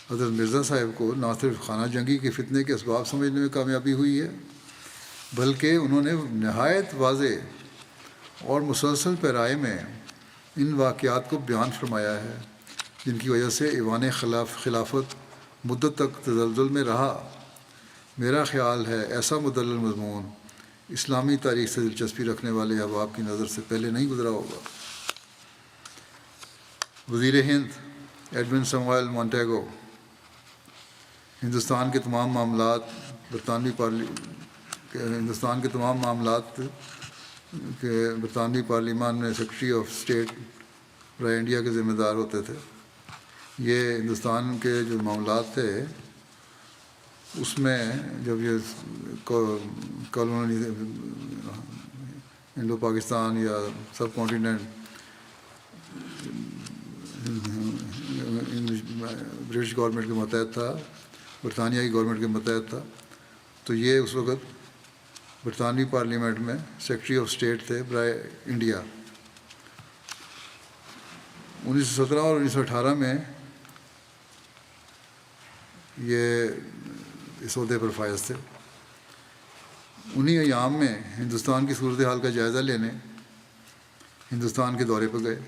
حضرت مرزا صاحب کو نہ صرف خانہ جنگی کے فتنے کے اسباب سمجھنے میں کامیابی ہوئی ہے، بلکہ انہوں نے نہایت واضح اور مسلسل پیرائے میں ان واقعات کو بیان فرمایا ہے جن کی وجہ سے ایوان خلافت مدت تک تزلزل میں رہا۔ میرا خیال ہے ایسا مدلل مضمون اسلامی تاریخ سے دلچسپی رکھنے والے احباب کی نظر سے پہلے نہیں گزرا ہوگا۔ وزیر ہند ایڈون سیموئل مونٹیگو، ہندوستان کے تمام معاملات کے برطانوی پارلیمان میں سیکرٹری آف اسٹیٹ برائے انڈیا کے ذمہ دار ہوتے تھے۔ یہ ہندوستان کے جو معاملات تھے اس میں جب یہ کالونی انڈو پاکستان یا سب کانٹیننٹ برٹش گورنمنٹ کے ماتحت تھا، برطانیہ کی گورنمنٹ کے ماتحت تھا، تو یہ اس وقت برطانوی پارلیمنٹ میں سیکرٹری آف اسٹیٹ تھے برائے انڈیا۔ 1917 اور 1918 میں یہ اس عہدے پر فائز تھے۔ انہی ایام میں ہندوستان کی صورتحال کا جائزہ لینے ہندوستان کے دورے پر گئے۔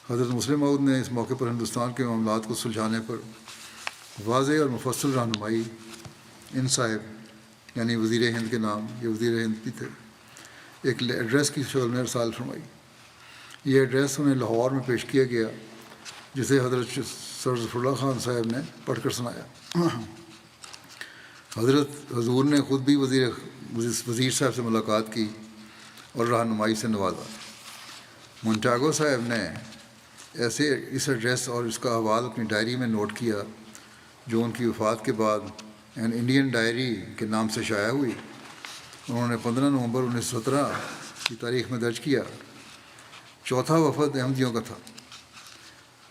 حضرت مسلم موعود نے اس موقع پر ہندوستان کے معاملات کو سلجھانے پر واضح اور مفصل رہنمائی ان صاحب یعنی وزیر ہند کے نام، یہ وزیر ہند بھی تھے، ایک ایڈریس کی شکل میں ارسال فرمائی۔ یہ ایڈریس انہیں لاہور میں پیش کیا گیا، جسے حضرت سر ظفر اللہ خان صاحب نے پڑھ کر سنایا۔ حضور نے خود بھی وزیر صاحب سے ملاقات کی اور رہنمائی سے نوازا۔ مونٹاگو صاحب نے اس ایڈریس اور اس کا حوال اپنی ڈائری میں نوٹ کیا، جو ان کی وفات کے بعد این انڈین ڈائری کے نام سے شائع ہوئی۔ انہوں نے 15 نومبر 1917 کی تاریخ میں درج کیا: چوتھا وفد احمدیوں کا تھا،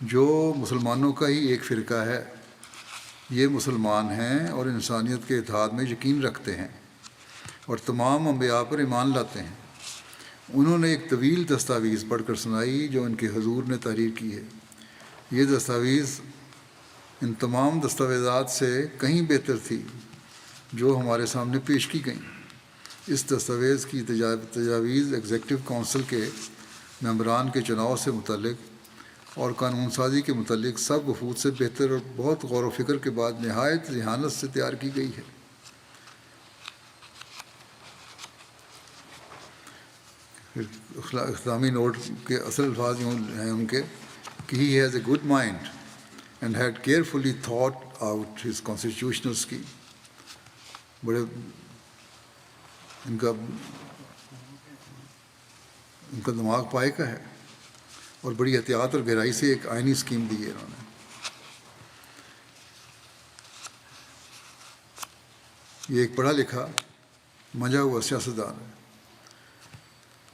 جو مسلمانوں کا ہی ایک فرقہ ہے۔ یہ مسلمان ہیں اور انسانیت کے اتحاد میں یقین رکھتے ہیں اور تمام انبیاء پر ایمان لاتے ہیں۔ انہوں نے ایک طویل دستاویز پڑھ کر سنائی جو ان کے حضور نے تحریر کی ہے۔ یہ دستاویز ان تمام دستاویزات سے کہیں بہتر تھی جو ہمارے سامنے پیش کی گئیں۔ اس دستاویز کی تجاویز ایگزیکٹو کونسل کے ممبران کے چناؤ سے متعلق اور قانون سازی کے متعلق سب وفود سے بہتر اور بہت غور و فکر کے بعد نہایت ذہانت سے تیار کی گئی ہے۔ اختتامی نوٹ کے اصل الفاظ یوں ہیں ان کے کہ ہی has a good mind and had carefully thought out his constitutional scheme. بڑے ان کا دماغ پائے کا ہے اور بڑی احتیاط اور گہرائی سے ایک آئینی اسکیم دی ہے انہوں نے۔ یہ ایک پڑھا لکھا منجا ہوا سیاستدان ہے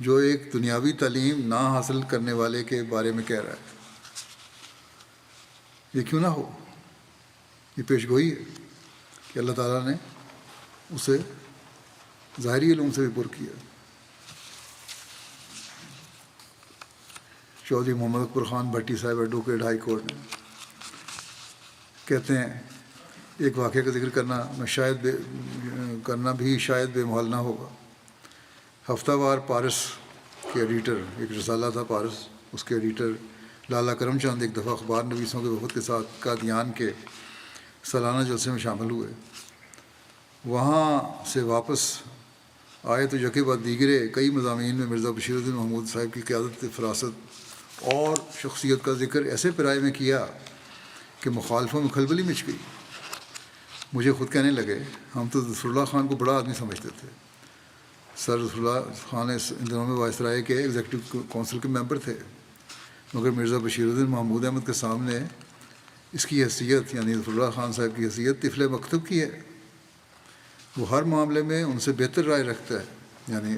جو ایک دنیاوی تعلیم نہ حاصل کرنے والے کے بارے میں کہہ رہا ہے۔ یہ کیوں نہ ہو؟ یہ پیش گوئی ہے کہ اللہ تعالیٰ نے اسے ظاہری علوم سے بھی پر کیا۔ چودھری محمد اکبر خان بھٹی صاحب ایڈوکیٹ ہائی کورٹ میں کہتے ہیں ایک واقعے کا ذکر کرنا بھی شاید بے محال نہ ہوگا۔ ہفتہ وار پارس کے ایڈیٹر، ایک رسالہ تھا پارس، اس کے ایڈیٹر لالا کرم چند ایک دفعہ اخبار نویسوں کے وفد کے ساتھ قادیان کے سالانہ جلسے میں شامل ہوئے۔ وہاں سے واپس آئے تو یکے بعد دیگرے کئی مضامین میں مرزا بشیر الدین محمود صاحب کی قیادت، فراست اور شخصیت کا ذکر ایسے پیرائے میں کیا کہ مخالفوں میں کھلبلی مچ گئی۔ مجھے خود کہنے لگے ہم تو ظفر اللہ خان کو بڑا آدمی سمجھتے تھے۔ سر ظفر اللہ خان ان دنوں میں وائسرائے کے ایگزیکٹو کونسل کے ممبر تھے، مگر مرزا بشیر الدین محمود احمد کے سامنے اس کی حیثیت یعنی ظفر اللہ خان صاحب کی حیثیت طفل مکتب کی ہے۔ وہ ہر معاملے میں ان سے بہتر رائے رکھتا ہے، یعنی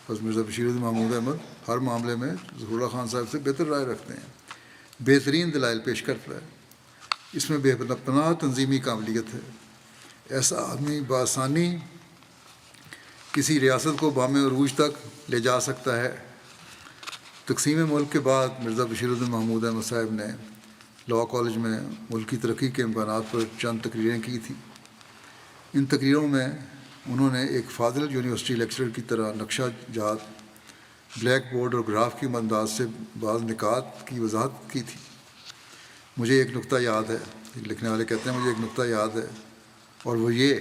حضرت مرزا بشیر الدین محمود احمد ہر معاملے میں ظفر اللہ خان صاحب سے بہتر رائے رکھتے ہیں، بہترین دلائل پیش کرتا ہے۔ اس میں بے پناہ تنظیمی قابلیت ہے۔ ایسا آدمی بآسانی کسی ریاست کو بام عروج تک لے جا سکتا ہے۔ تقسیم ملک کے بعد مرزا بشیر الدین محمود احمد صاحب نے لاء کالج میں ملکی ترقی کے امکانات پر چند تقریریں کی تھیں۔ ان تقریروں میں انہوں نے ایک فاضل یونیورسٹی لیکچرر کی طرح نقشہ جات، بلیک بورڈ اور گراف کی انداز سے بعض نکات کی وضاحت کی تھی۔ مجھے ایک نقطہ یاد ہے، لکھنے والے کہتے ہیں مجھے ایک نقطہ یاد ہے، اور وہ یہ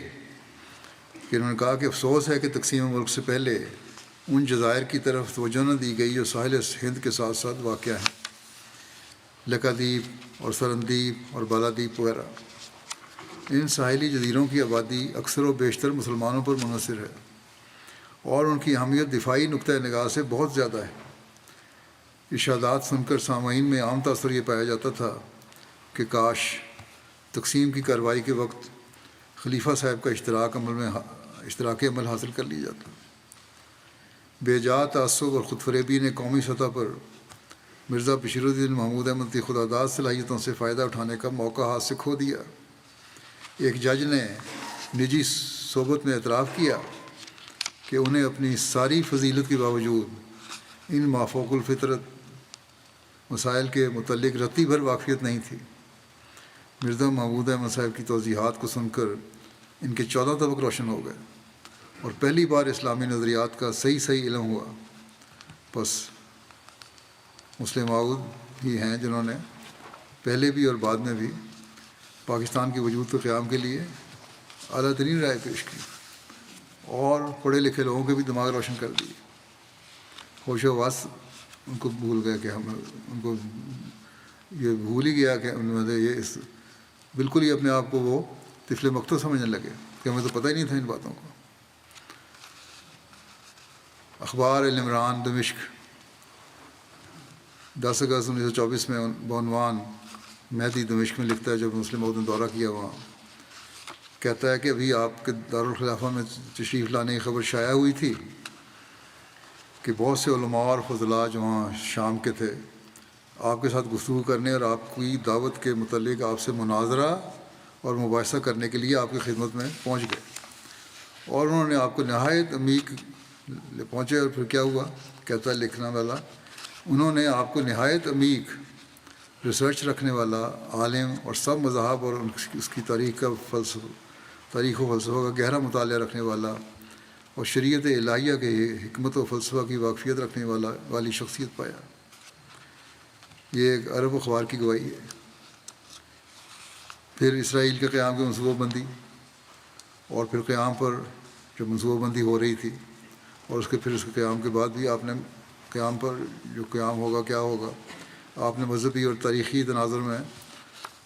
کہ انہوں نے کہا کہ افسوس ہے کہ تقسیم ملک سے پہلے ان جزائر کی طرف توجہ نہ دی گئی جو ساحل ہند کے ساتھ ساتھ واقع ہیں۔ لکادیپ اور سرندیپ اور بالادیپ وغیرہ۔ ان ساحلی جزیروں کی آبادی اکثر و بیشتر مسلمانوں پر منحصر ہے اور ان کی اہمیت دفاعی نقطۂ نگاہ سے بہت زیادہ ہے۔ ارشادات سن کر سامعین میں عام تاثر یہ پایا جاتا تھا کہ کاش تقسیم کی کارروائی کے وقت خلیفہ صاحب کا اشتراک عمل حاصل کر لیا جاتا۔ بے جا تعصب اور خود فریبی نے قومی سطح پر مرزا بشیر الدین محمود احمد کی خداداد صلاحیتوں سے فائدہ اٹھانے کا موقع ہاتھ سے کھو دیا۔ ایک جج نے نجی صحبت میں اعتراف کیا کہ انہیں اپنی ساری فضیلت کے باوجود ان مافوق الفطرت مسائل کے متعلق رتی بھر واقفیت نہیں تھی۔ مرزا محمود احمد صاحب کی توضیحات کو سن کر ان کے 14 طبق روشن ہو گئے اور پہلی بار اسلامی نظریات کا صحیح علم ہوا۔ بس مسلم ماؤد ہی ہیں جنہوں نے پہلے بھی اور بعد میں بھی پاکستان کے وجود کے قیام کے لیے اعلیٰ ترین رائے پیش کی اور پڑھے لکھے لوگوں کے بھی دماغ روشن کر دیے۔ ہوش و حواس ان کو بھول گئے کہ ان کو یہ بھول ہی گیا کہ یہ بالکل ہی اپنے آپ کو وہ طفل مکتو سمجھنے لگے کہ ہمیں تو پتہ ہی نہیں تھا ان باتوں کو۔ اخبار العمران دمشق 10 اگست 1924 میں بعنوان مہدی دمشق میں لکھتا ہے، جب مسلم ماؤد نے دورہ کیا وہاں، کہتا ہے کہ ابھی آپ کے دارالخلافہ میں تشریف لانے کی خبر شائع ہوئی تھی کہ بہت سے علماء اور فضلاء جو وہاں شام کے تھے آپ کے ساتھ گفتگو کرنے اور آپ کی دعوت کے متعلق آپ سے مناظرہ اور مباحثہ کرنے کے لیے آپ کی خدمت میں پہنچ گئے، اور انہوں نے آپ کو نہایت عمیق پہنچے۔ اور پھر کیا ہوا، کہتا ہے لکھنا والا، انہوں نے آپ کو نہایت عمیق ریسرچ رکھنے والا عالم اور سب مذاہب اور اس کی تاریخ و فلسفہ کا گہرا مطالعہ رکھنے والا اور شریعت الہیہ کے حکمت و فلسفہ کی واقفیت رکھنے والی شخصیت پایا۔ یہ ایک عرب اخبار کی گواہی ہے۔ پھر اسرائیل کے قیام کی منصوبہ بندی، اور پھر قیام پر جو منصوبہ بندی ہو رہی تھی، اور اس کے قیام کے بعد بھی آپ نے قیام پر جو قیام ہوگا کیا ہوگا، آپ نے مذہبی اور تاریخی تناظر میں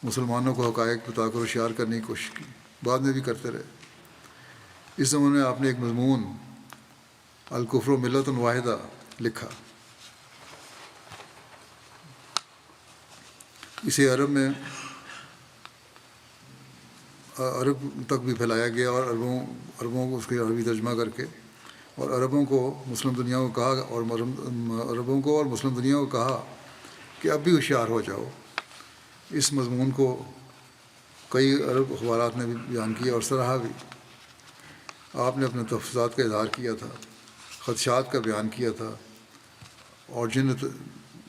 مسلمانوں کو حقائق بتا کر ہوشیار کرنے کی کوشش کی، بعد میں بھی کرتے رہے۔ اس زمانے میں آپ نے ایک مضمون الکفر و ملت واحدہ لکھا، اسے عرب تک بھی پھیلایا گیا اور عربوں کو اس کے عربی ترجمہ کر کے، اور عربوں کو مسلم دنیا کو کہا کہ اب بھی ہوشیار ہو جاؤ۔ اس مضمون کو کئی عرب اخبارات نے بھی بیان کیا اور سراہا بھی۔ آپ نے اپنے تحفظات کا اظہار کیا تھا، خدشات کا بیان کیا تھا، اور جن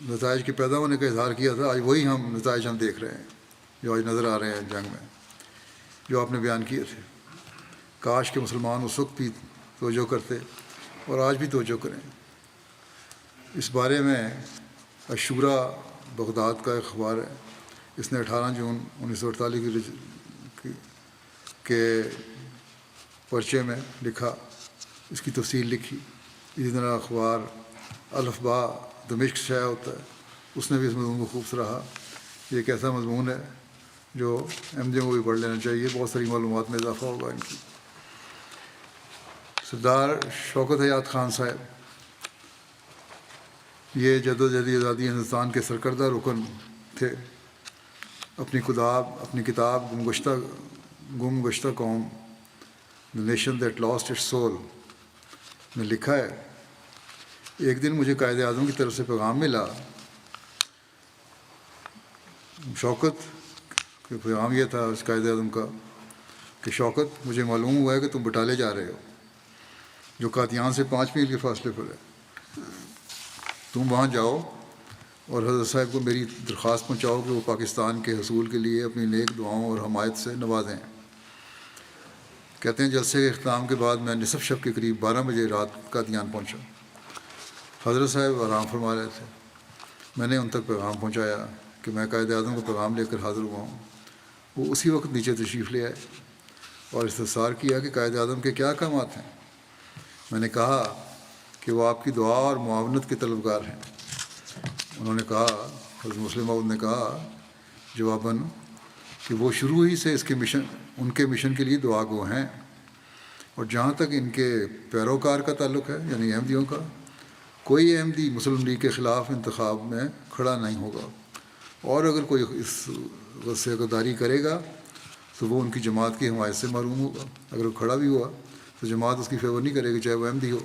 نتائج کے پیدا ہونے کا اظہار کیا تھا، آج وہی نتائج ہم دیکھ رہے ہیں جو آج نظر آ رہے ہیں جنگ میں، جو آپ نے بیان کیے تھے۔ کاش کہ مسلمان اس وقت بھی توجہ کرتے اور آج بھی توجہ کریں۔ اس بارے میں الشورا بغداد کا ایک اخبار ہے، اس نے 18 جون 1948 کے پرچے میں لکھا، اس کی تفصیل لکھی۔ اسی طرح اخبار الافبا دمشق شائع ہوتا ہے، اس نے بھی اس مضمون کو خوب سراہا۔ یہ ایک ایسا مضمون ہے جو احمدیوں کو بھی پڑھ لینا چاہیے، بہت ساری معلومات میں اضافہ ہوگا ان کی۔ سردار شوکت حیات خان صاحب، یہ جدوجہد آزادی ہندوستان کے سرکردہ رکن تھے۔ اپنی کتاب گم گشتہ قوم The Nation That Lost Its Soul میں لکھا ہے، ایک دن مجھے قائد اعظم کی طرف سے پیغام ملا۔ شوکت کا پیغام یہ تھا اس قائد اعظم کا کہ شوکت، مجھے معلوم ہوا ہے کہ تم بٹالے جا رہے ہو جو قادیان سے 5 میل کے فاصلے پر ہے۔ تم وہاں جاؤ اور حضرت صاحب کو میری درخواست پہنچاؤ کہ وہ پاکستان کے حصول کے لیے اپنی نیک دعاؤں اور حمایت سے نوازیں۔ کہتے ہیں جلسے کے اختتام کے بعد میں نصف شب کے قریب 12 بجے رات قادیان پہنچا۔ حضرت صاحب آرام فرما رہے تھے۔ میں نے ان تک پیغام پہنچایا کہ میں قائد اعظم کو پیغام لے کر حاضر ہوا ہوں۔ وہ اسی وقت نیچے تشریف لے آئے اور استفسار کیا کہ قائد اعظم کے کیا احکامات ہیں۔ میں نے کہا کہ وہ آپ کی دعا اور معاونت کے طلبگار ہیں۔ انہوں نے کہا حضرت مسلم موعود نے کہا جواباً کہ وہ شروع ہی سے ان کے مشن کے لیے دعا گو ہیں، اور جہاں تک ان کے پیروکار کا تعلق ہے یعنی احمدیوں کا، کوئی احمدی مسلم لیگ کے خلاف انتخاب میں کھڑا نہیں ہوگا، اور اگر کوئی اس غصے غداری کرے گا تو وہ ان کی جماعت کی حمایت سے محروم ہوگا۔ اگر وہ کھڑا بھی ہوا تو جماعت اس کی فیور نہیں کرے گی، چاہے وہ احمدی ہو۔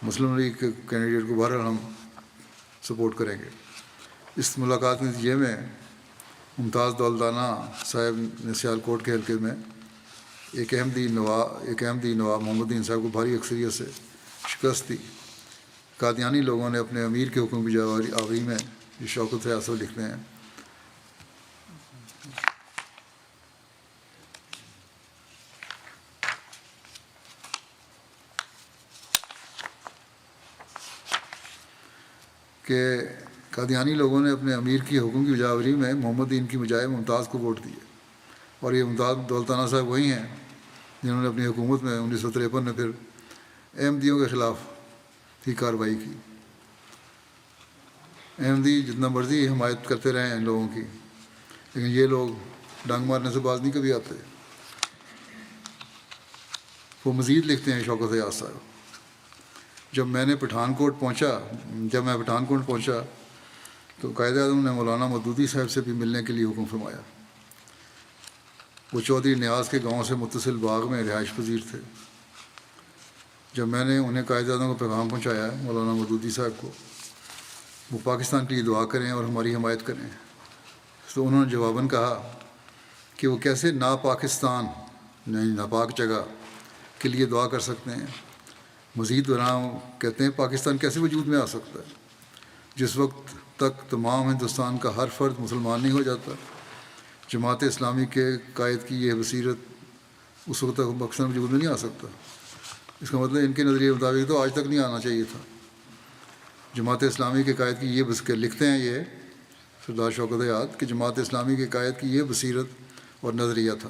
مسلم لیگ کے کینڈیڈیٹ کو بہرحال ہم سپورٹ کریں گے۔ اس ملاقات کے نتیجے میں ممتاز دولتانہ صاحب نے سیالکوٹ کے حلقے میں ایک احمدی نواب محمد دین صاحب کو بھاری اکثریت سے شکست دی۔ قادیانی لوگوں نے اپنے امیر کے حکم کی آوری میں یہ شوکت ریاست لکھتے ہیں کہ قادیانی لوگوں نے اپنے امیر کی حکم کی بجاوری میں محمد دین کی بجائے ممتاز کو ووٹ دیے، اور یہ ممتاز دولتانہ صاحب وہی ہیں جنہوں نے اپنی حکومت میں 1953 میں پھر احمدیوں کے خلاف ہی کارروائی کی۔ احمدی جتنا مرضی حمایت کرتے رہے ہیں ان لوگوں کی، لیکن یہ لوگ ڈنگ مارنے سے باز نہیں کبھی آتے۔ وہ مزید لکھتے ہیں شوکت ایاز صاحب، جب میں پٹھان کوٹ پہنچا تو قائد اعظم نے مولانا مودودی صاحب سے بھی ملنے کے لیے حکم فرمایا۔ وہ چودھری نیاز کے گاؤں سے متصل باغ میں رہائش پذیر تھے۔ جب میں نے انہیں قائد اعظم کو پیغام پہنچایا مولانا مودودی صاحب کو وہ پاکستان کے لیے دعا کریں اور ہماری حمایت کریں، تو انہوں نے جواباً کہا کہ وہ کیسے ناپاکستان یعنی ناپاک جگہ کے لیے دعا کر سکتے ہیں۔ مزید برآں کہتے ہیں پاکستان کیسے وجود میں آ سکتا ہے جس وقت تک تمام ہندوستان کا ہر فرد مسلمان نہیں ہو جاتا۔ جماعت اسلامی کے قائد کی یہ بصیرت اس وقت تک پاکستان وجود میں نہیں آ سکتا۔ اس کا مطلب ان کے نظریے مطابق تو آج تک نہیں آنا چاہیے تھا۔ جماعت اسلامی کے قائد کی یہ لکھتے ہیں یہ سردار شوکت ایاز کہ جماعت اسلامی کے قائد کی یہ بصیرت اور نظریہ تھا،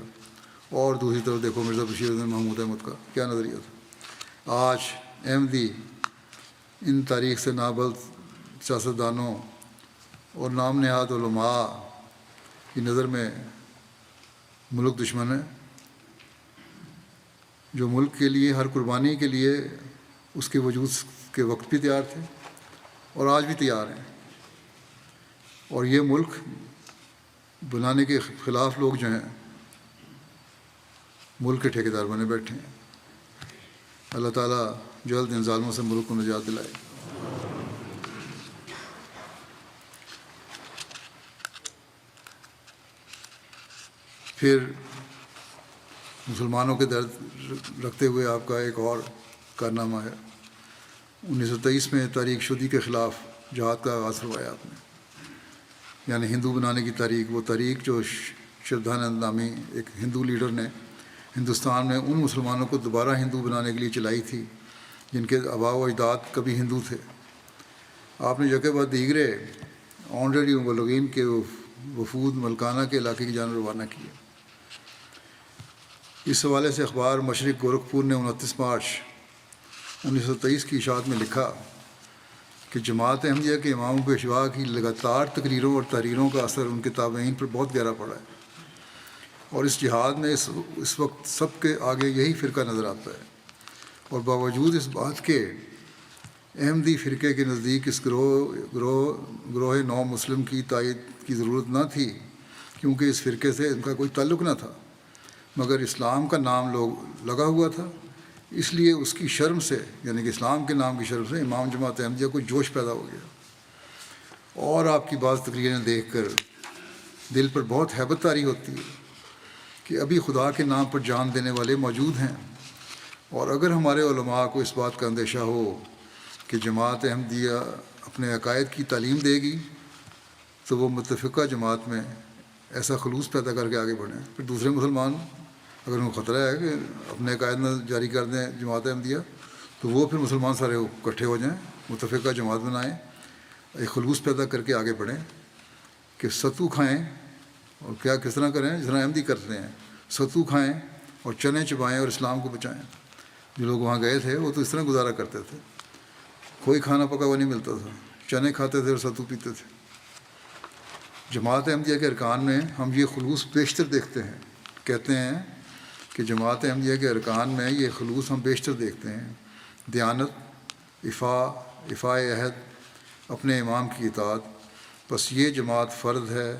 اور دوسری طرف دیکھو مرزا بشیر الدین محمود احمد کا کیا نظریہ تھا۔ آج احمدی ان تاریخ سے نابلد سیاستدانوں اور نام نہاد علماء کی نظر میں ملک دشمن ہے، جو ملک کے لیے ہر قربانی کے لیے اس کے وجود کے وقت بھی تیار تھے اور آج بھی تیار ہیں، اور یہ ملک بنانے کے خلاف لوگ جو ہیں ملک کے ٹھیکیدار بنے بیٹھے ہیں۔ اللہ تعالیٰ جلد ان ظالموں سے ملک کو نجات دلائے۔ پھر مسلمانوں کے درد رکھتے ہوئے آپ کا ایک اور کارنامہ ہے۔ 1923 میں تاریخ شدی کے خلاف جہاد کا آغاز کروایا آپ نے، یعنی ہندو بنانے کی تاریخ، وہ تاریخ جو شردھانند نامی ایک ہندو لیڈر نے ہندوستان میں ان مسلمانوں کو دوبارہ ہندو بنانے کے لیے چلائی تھی جن کے آباء و اجداد کبھی ہندو تھے۔ آپ نے یکے بعد دیگرے آنریڈی مبلغین کے وفود ملکانہ کے علاقے کی جانب روانہ کیے۔ اس حوالے سے اخبار مشرق گورکھپور نے 29 مارچ 1923 کی اشاعت میں لکھا کہ جماعت احمدیہ کے امام پیشوا کی لگاتار تقریروں اور تحریروں کا اثر ان کے تابعین پر بہت گہرا پڑا ہے، اور اس جہاد میں اس وقت سب کے آگے یہی فرقہ نظر آتا ہے، اور باوجود اس بات کے احمدی فرقے کے نزدیک اس گروہ نو مسلم کی تائید کی ضرورت نہ تھی، کیونکہ اس فرقے سے ان کا کوئی تعلق نہ تھا، مگر اسلام کا نام لگا ہوا تھا، اس لیے اس کی شرم سے یعنی کہ اسلام کے نام کی شرم سے امام جماعت احمدیہ کو جوش پیدا ہو گیا، اور آپ کی بعض تقریریں دیکھ کر دل پر بہت ہیبت طاری ہوتی ہے کہ ابھی خدا کے نام پر جان دینے والے موجود ہیں، اور اگر ہمارے علماء کو اس بات کا اندیشہ ہو کہ جماعت احمدیہ اپنے عقائد کی تعلیم دے گی تو وہ متفقہ جماعت میں ایسا خلوص پیدا کر کے آگے بڑھیں۔ پھر دوسرے مسلمان اگر ان کو خطرہ ہے کہ اپنے عقائد نہ جاری کر دیں جماعت احمدیہ، تو وہ پھر مسلمان سارے اکٹھے ہو جائیں، متفقہ جماعت بنائیں، ایک خلوص پیدا کر کے آگے بڑھیں کہ ستو کھائیں، اور کیا کس طرح کریں جس طرح احمدی کرتے ہیں، ستو کھائیں اور چنے چبائیں اور اسلام کو بچائیں۔ جو لوگ وہاں گئے تھے وہ تو اس طرح گزارا کرتے تھے، کوئی کھانا پکا ہوا نہیں ملتا تھا، چنے کھاتے تھے اور ستو پیتے تھے۔ جماعت احمدیہ کے ارکان میں ہم یہ خلوص بیشتر دیکھتے ہیں. کہتے ہیں کہ جماعت احمدیہ کے ارکان میں یہ خلوص ہم بیشتر دیکھتے ہیں: دیانت، افاء عہد، اپنے امام کی اطاعت. بس یہ جماعت فرد ہے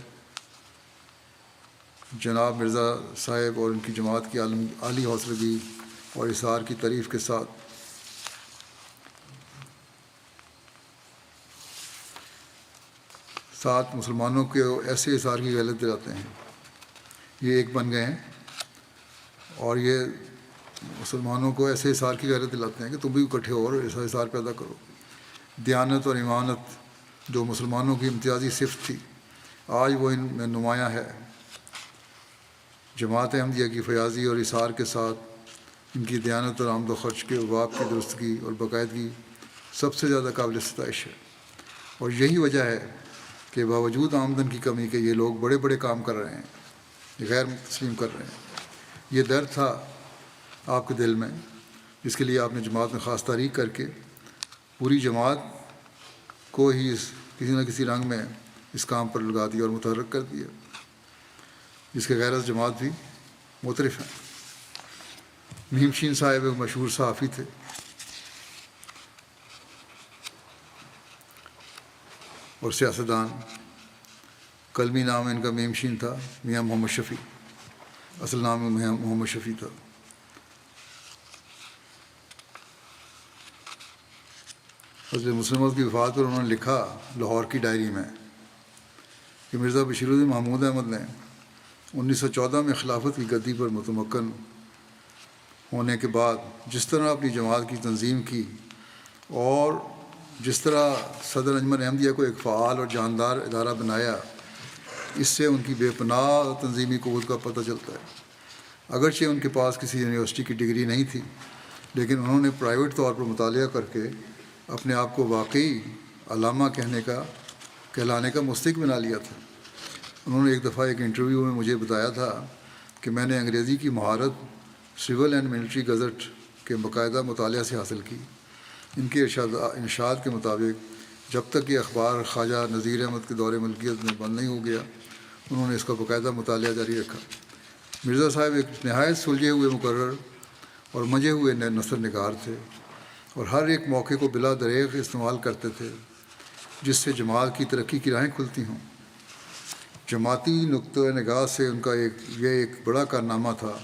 جناب مرزا صاحب اور ان کی جماعت کی عالی حوصلگی اور اثار کی تعریف کے ساتھ مسلمانوں کے ایسے اثار کی غیرت دلاتے ہیں. یہ ایک بن گئے ہیں اور یہ مسلمانوں کو ایسے اثار کی غیرت دلاتے ہیں کہ تم بھی اکٹھے ہو اور ایسا اثار پیدا کرو. دیانت اور امانت جو مسلمانوں کی امتیازی صفت تھی، آج وہ ان میں نمایاں ہے. جماعت احمدیہ کی فیاضی اور اثار کے ساتھ ان کی دیانت اور آمد و خرچ کے ابواب کی درستگی اور باقاعدگی سب سے زیادہ قابل ستائش ہے. اور یہی وجہ ہے کہ باوجود آمدن کی کمی کے یہ لوگ بڑے بڑے کام کر رہے ہیں، غیر تسلیم کر رہے ہیں. یہ درد تھا آپ کے دل میں، جس کے لیے آپ نے جماعت میں خاص تحریک کر کے پوری جماعت کو ہی کسی نہ کسی رنگ میں اس کام پر لگا دیا اور متحرک کر دیا، جس کے غیر جماعت بھی مترف ہیں. میم شین صاحب ایک مشہور صحافی تھے. اور سیاستدان. قلمی نام ان کا میم شین تھا، میاں محمد شفیع. اصل نام میاں محمد شفیع تھا. حضرت مسلم موعود کی وفات پر انہوں نے لکھا لاہور کی ڈائری میں کہ مرزا بشیر الدین محمود احمد نے 1914 میں خلافت کی گدی پر متمکن ہونے کے بعد جس طرح اپنی جماعت کی تنظیم کی اور جس طرح صدر انجمن احمدیہ کو ایک فعال اور جاندار ادارہ بنایا، اس سے ان کی بے پناہ تنظیمی قوت کا پتہ چلتا ہے. اگرچہ ان کے پاس کسی یونیورسٹی کی ڈگری نہیں تھی، لیکن انہوں نے پرائیویٹ طور پر مطالعہ کر کے اپنے آپ کو واقعی علامہ کہلانے کا مستحق بنا لیا تھا. انہوں نے ایک دفعہ ایک انٹرویو میں مجھے بتایا تھا کہ میں نے انگریزی کی مہارت سول اینڈ ملٹری گزٹ کے باقاعدہ مطالعہ سے حاصل کی. ان کے ارشاد کے مطابق جب تک یہ اخبار خواجہ نذیر احمد کے دور ملکیت میں بند نہیں ہو گیا، انہوں نے اس کا باقاعدہ مطالعہ جاری رکھا. مرزا صاحب ایک نہایت سلجھے ہوئے مقرر اور منجے ہوئے نثر نگار تھے اور ہر ایک موقع کو بلا دریغ استعمال کرتے تھے جس سے جماعت کی ترقی کی راہیں کھلتی ہوں. جماعتی نقطۂ نگاہ سے ان کا یہ ایک بڑا کارنامہ تھا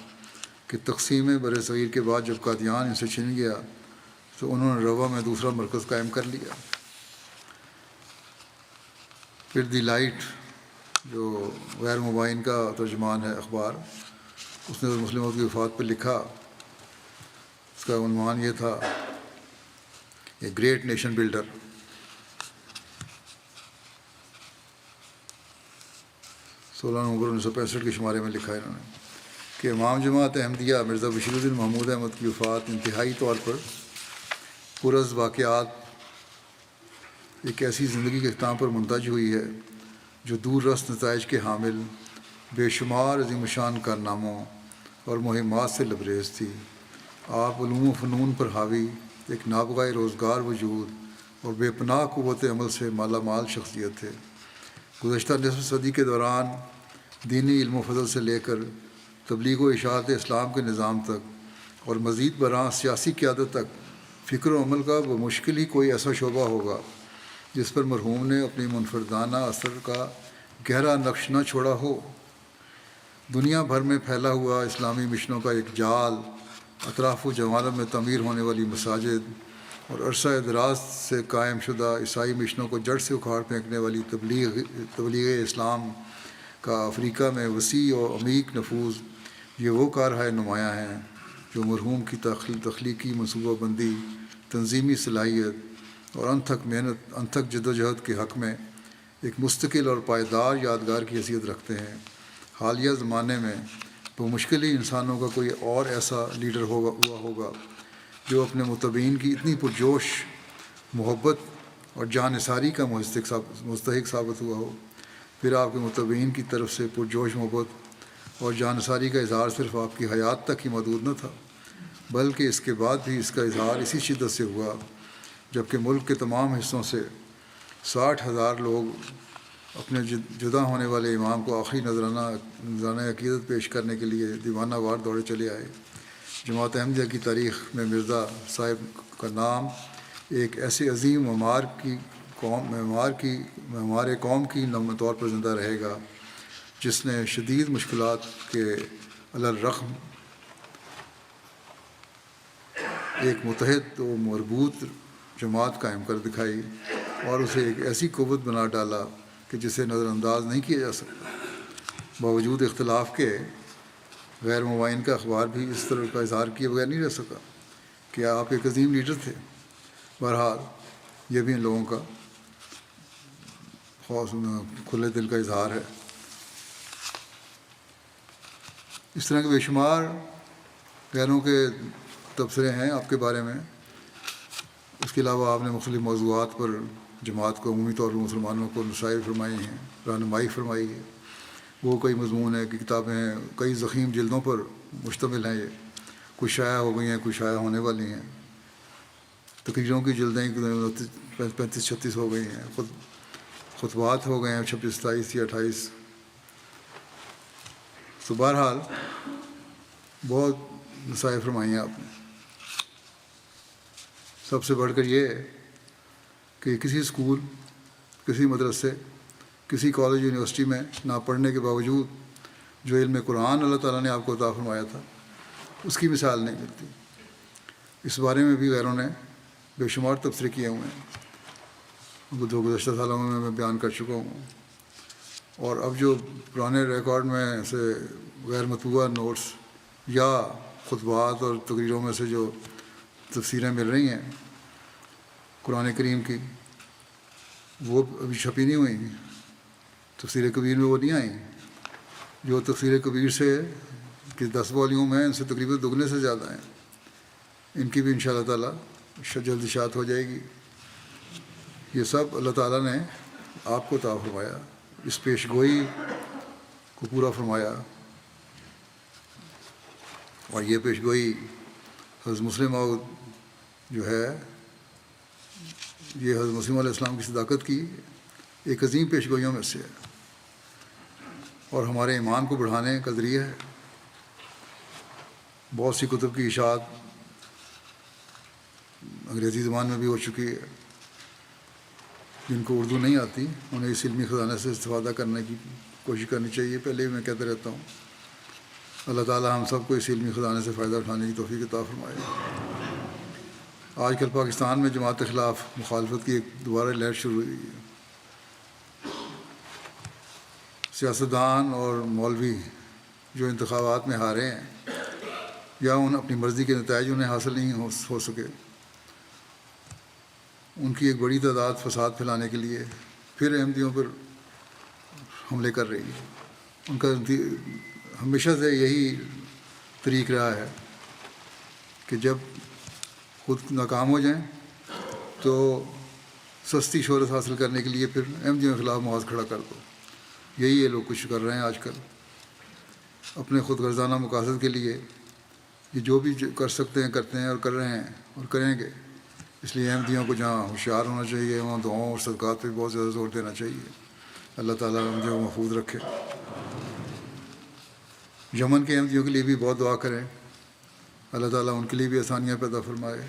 کہ تقسیم بر صغیر کے بعد جب قادیان ان سے چھن گیا تو انہوں نے روا میں دوسرا مرکز قائم کر لیا. پھر دی لائٹ جو غیر مبین کا ترجمان ہے اخبار، اس نے مسلم موعود کی وفات پر لکھا. اس کا عنوان یہ تھا اے گریٹ نیشن بلڈر. 16 نومبر 1965 کے شمارے میں لکھا ہے انہوں نے کہ امام جماعت احمدیہ مرزا بشیر الدین محمود احمد کی وفات انتہائی طور پر پرز واقعات ایک ایسی زندگی کے اختتام پر منتج ہوئی ہے جو دور رس نتائج کے حامل بے شمار عظیم الشان کارناموں اور مہمات سے لبریز تھی. آپ علوم و فنون پر حاوی ایک نابغہ روزگار وجود اور بے پناہ قوت عمل سے مالا مال شخصیت تھے. گزشتہ نصف صدی کے دوران دینی علم و فضل سے لے کر تبلیغ و اشاعت اسلام کے نظام تک اور مزید برآں سیاسی قیادت تک فکر و عمل کا بمشکل ہی کوئی ایسا شعبہ ہوگا جس پر مرحوم نے اپنی منفردانہ اثر کا گہرا نقش نہ چھوڑا ہو. دنیا بھر میں پھیلا ہوا اسلامی مشنوں کا ایک جال، اطراف و جوانب میں تعمیر ہونے والی مساجد اور عرصہ دراز سے قائم شدہ عیسائی مشنوں کو جڑ سے اکھاڑ پھینکنے والی تبلیغ اسلام کا افریقہ میں وسیع و عمیق نفوذ، یہ وہ کارہائے نمایاں ہیں جو مرحوم کی تخلیقی منصوبہ بندی، تنظیمی صلاحیت اور انتھک محنت، انتھک جد و جہد کے حق میں ایک مستقل اور پائیدار یادگار کی حیثیت رکھتے ہیں. حالیہ زمانے میں بمشکل ہی انسانوں کا کوئی اور ایسا لیڈر ہوا ہوگا جو اپنے متبعین کی اتنی پرجوش محبت اور جانثاری کا مستحق ثابت ہوا ہو. پھر آپ کے متبعین کی طرف سے پرجوش محبت اور جانثاری کا اظہار صرف آپ کی حیات تک ہی محدود نہ تھا، بلکہ اس کے بعد بھی اس کا اظہار اسی شدت سے ہوا جب کہ ملک کے تمام حصوں سے 60,000 لوگ اپنے جدا ہونے والے امام کو آخری نذرانہ عقیدت پیش کرنے کے لیے دیوانہ وار دوڑے چلے آئے۔ جماعت احمدیہ کی تاریخ میں مرزا صاحب کا نام ایک ایسے عظیم معمار قوم کی طور پر زندہ رہے گا جس نے شدید مشکلات کے علی الرغم ایک متحد و مربوط جماعت قائم کر دکھائی اور اسے ایک ایسی قوت بنا ڈالا کہ جسے نظر انداز نہیں کیا جا سکتا۔ باوجود اختلاف کے غیر مبین کا اخبار بھی اس طرح کا اظہار کیے بغیر نہیں رہ سکا کہ آپ ایک عظیم لیڈر تھے۔ بہرحال یہ بھی ان لوگوں کا کھلے دل کا اظہار ہے۔ اس طرح کے بے شمار غیروں کے تبصرے ہیں آپ کے بارے میں۔ اس کے علاوہ آپ نے مختلف موضوعات پر جماعت کو عمومی طور پر مسلمانوں کو نصائح فرمائی ہیں، رہنمائی فرمائی ہے۔ وہ کئی مضمون ہیں کہ کتابیں کئی ضخیم جلدوں پر مشتمل ہیں۔ یہ کچھ شائع ہو گئی ہیں، کچھ شائع ہونے والی ہیں۔ تقریروں کی جلدیں 35-36 ہو گئی ہیں، خطبات ہو گئے ہیں 26-27 یا 28۔ تو بہرحال بہت نصائح فرمائی ہیں آپ نے۔ سب سے بڑھ کر یہ کہ کسی اسکول، کسی مدرسے، کسی کالج یونیورسٹی میں نہ پڑھنے کے باوجود جو علم قرآن اللہ تعالیٰ نے آپ کو عطا فرمایا تھا اس کی مثال نہیں ملتی۔ اس بارے میں بھی غیروں نے بے شمار تبصرے کیے ہوئے ہیں، جو گزشتہ سالوں میں بیان کر چکا ہوں۔ اور اب جو پرانے ریکارڈ میں سے غیر مطبوعہ نوٹس یا خطبات اور تقریروں میں سے جو تفسیریں مل رہی ہیں قرآن کریم کی، وہ ابھی چھپی نہیں ہوئی۔ تفسیر کبیر میں وہ نہیں آئیں جو تفسیر کبیر سے کہ 10 والیوم ہیں، ان سے تقریباً دگنے سے زیادہ ہیں۔ ان کی بھی انشاءاللہ تعالیٰ جلد اشاعت ہو جائے گی۔ یہ سب اللہ تعالیٰ نے آپ کو عطا فرمایا، اس پیش گوئی کو پورا فرمایا۔ اور یہ پیش گوئی حضرت مسلم موعود جو ہے، یہ حضرت مسلم علیہ السلام کی صداقت کی ایک عظیم پیش گوئیوں میں سے ہے اور ہمارے ایمان کو بڑھانے کا ذریعہ ہے۔ بہت سی کتب کی اشاعت انگریزی زبان میں بھی ہو چکی ہے۔ جن کو اردو نہیں آتی انہیں اس علمی خزانے سے استفادہ کرنے کی کوشش کرنی چاہیے۔ پہلے بھی میں کہتا رہتا ہوں، اللہ تعالیٰ ہم سب کو اس علمی خزانے سے فائدہ اٹھانے کی توفیق عطا فرمائے۔ آج کل پاکستان میں جماعت کے خلاف مخالفت کی ایک دوبارہ لہر شروع ہوئی ہے۔ سیاستدان اور مولوی جو انتخابات میں ہارے ہیں یا اپنی مرضی کے نتائج انہیں حاصل نہیں ہو سکے، ان کی ایک بڑی تعداد فساد پھیلانے کے لیے پھر احمدیوں پر حملے کر رہی ہے۔ ان کا ہمیشہ سے یہی طریق رہا ہے کہ جب خود ناکام ہو جائیں تو سستی شہرت حاصل کرنے کے لیے پھر احمدیوں کے خلاف محاذ کھڑا کر دو۔ یہی یہ لوگ کچھ کر رہے ہیں آج کل اپنے خود غرضانہ مقاصد کے لیے۔ یہ جو بھی کر سکتے ہیں کرتے ہیں اور کر رہے ہیں اور کریں گے۔ اس لیے احمدیوں کو جہاں ہوشیار ہونا چاہیے وہاں دعاؤں اور صدقات پہ بہت زیادہ زور دینا چاہیے۔ اللہ تعالیٰ احمدیوں کو محفوظ رکھے۔ یمن کے احمدیوں کے لیے بھی بہت دعا کریں، اللہ تعالیٰ ان کے لیے بھی آسانیاں پیدا فرمائے۔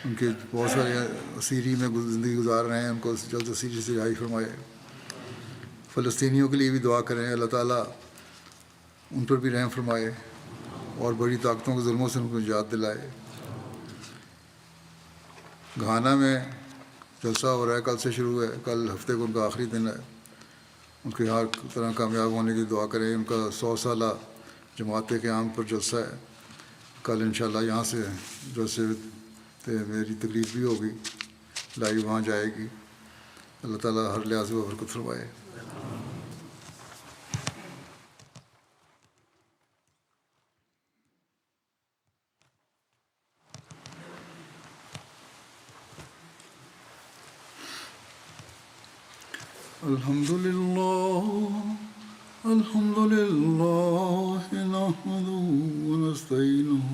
ان کے بہت سارے اسیری میں زندگی گزار رہے ہیں، ان کو جلد اسیری سے رہائی فرمائے۔ فلسطینیوں کے لیے بھی دعا کریں، اللہ تعالیٰ ان پر بھی رحم فرمائے اور بڑی طاقتوں کے ظلموں سے ان کو نجات دلائے۔ گھانا میں جلسہ ہو رہا ہے، کل سے شروع ہے، کل ہفتے کو ان کا آخری دن ہے۔ ان کے ہر طرح کامیاب ہونے کی دعا کریں۔ ان کا 100 سالہ جماعت قیام پر جلسہ ہے، کل انشاءاللہ یہاں سے جلسے میری تقریر بھی ہوگی، لائیو وہاں جائے گی۔ اللہ تعالیٰ ہر لحاظ سے برکت فرمائے۔ الحمد لله نحمده ونستعينه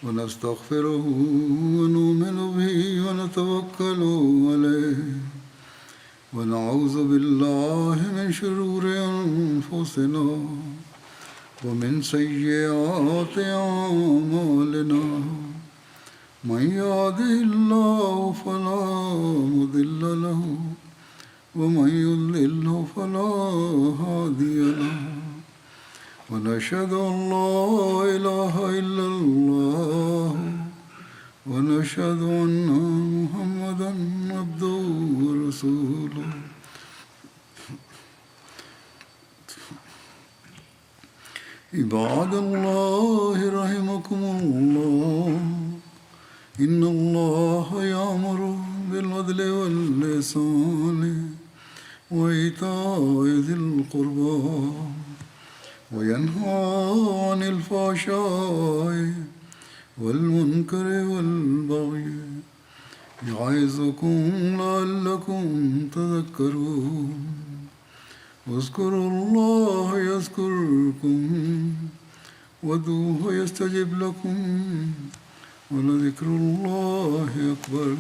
ونستغفره ونؤمن به ونتوكل عليه ونعوذ بالله من شرور أنفسنا ومن سيئات أعمالنا من يهده الله فلا مضل له ومن يضلل فلا هادي له ونشهد أن لا إله إلا الله ونشهد أن محمدا عبده ورسوله عباد الله رحمكم الله إن الله يأمر بالعدل والإحسان وإيتاء ذي القربى وينهى عن الفحشاء والمنكر والبغي يعظكم لعلكم تذكرون واذكروا الله يذكركم وادعوه يستجب لكم ولذكر الله أكبر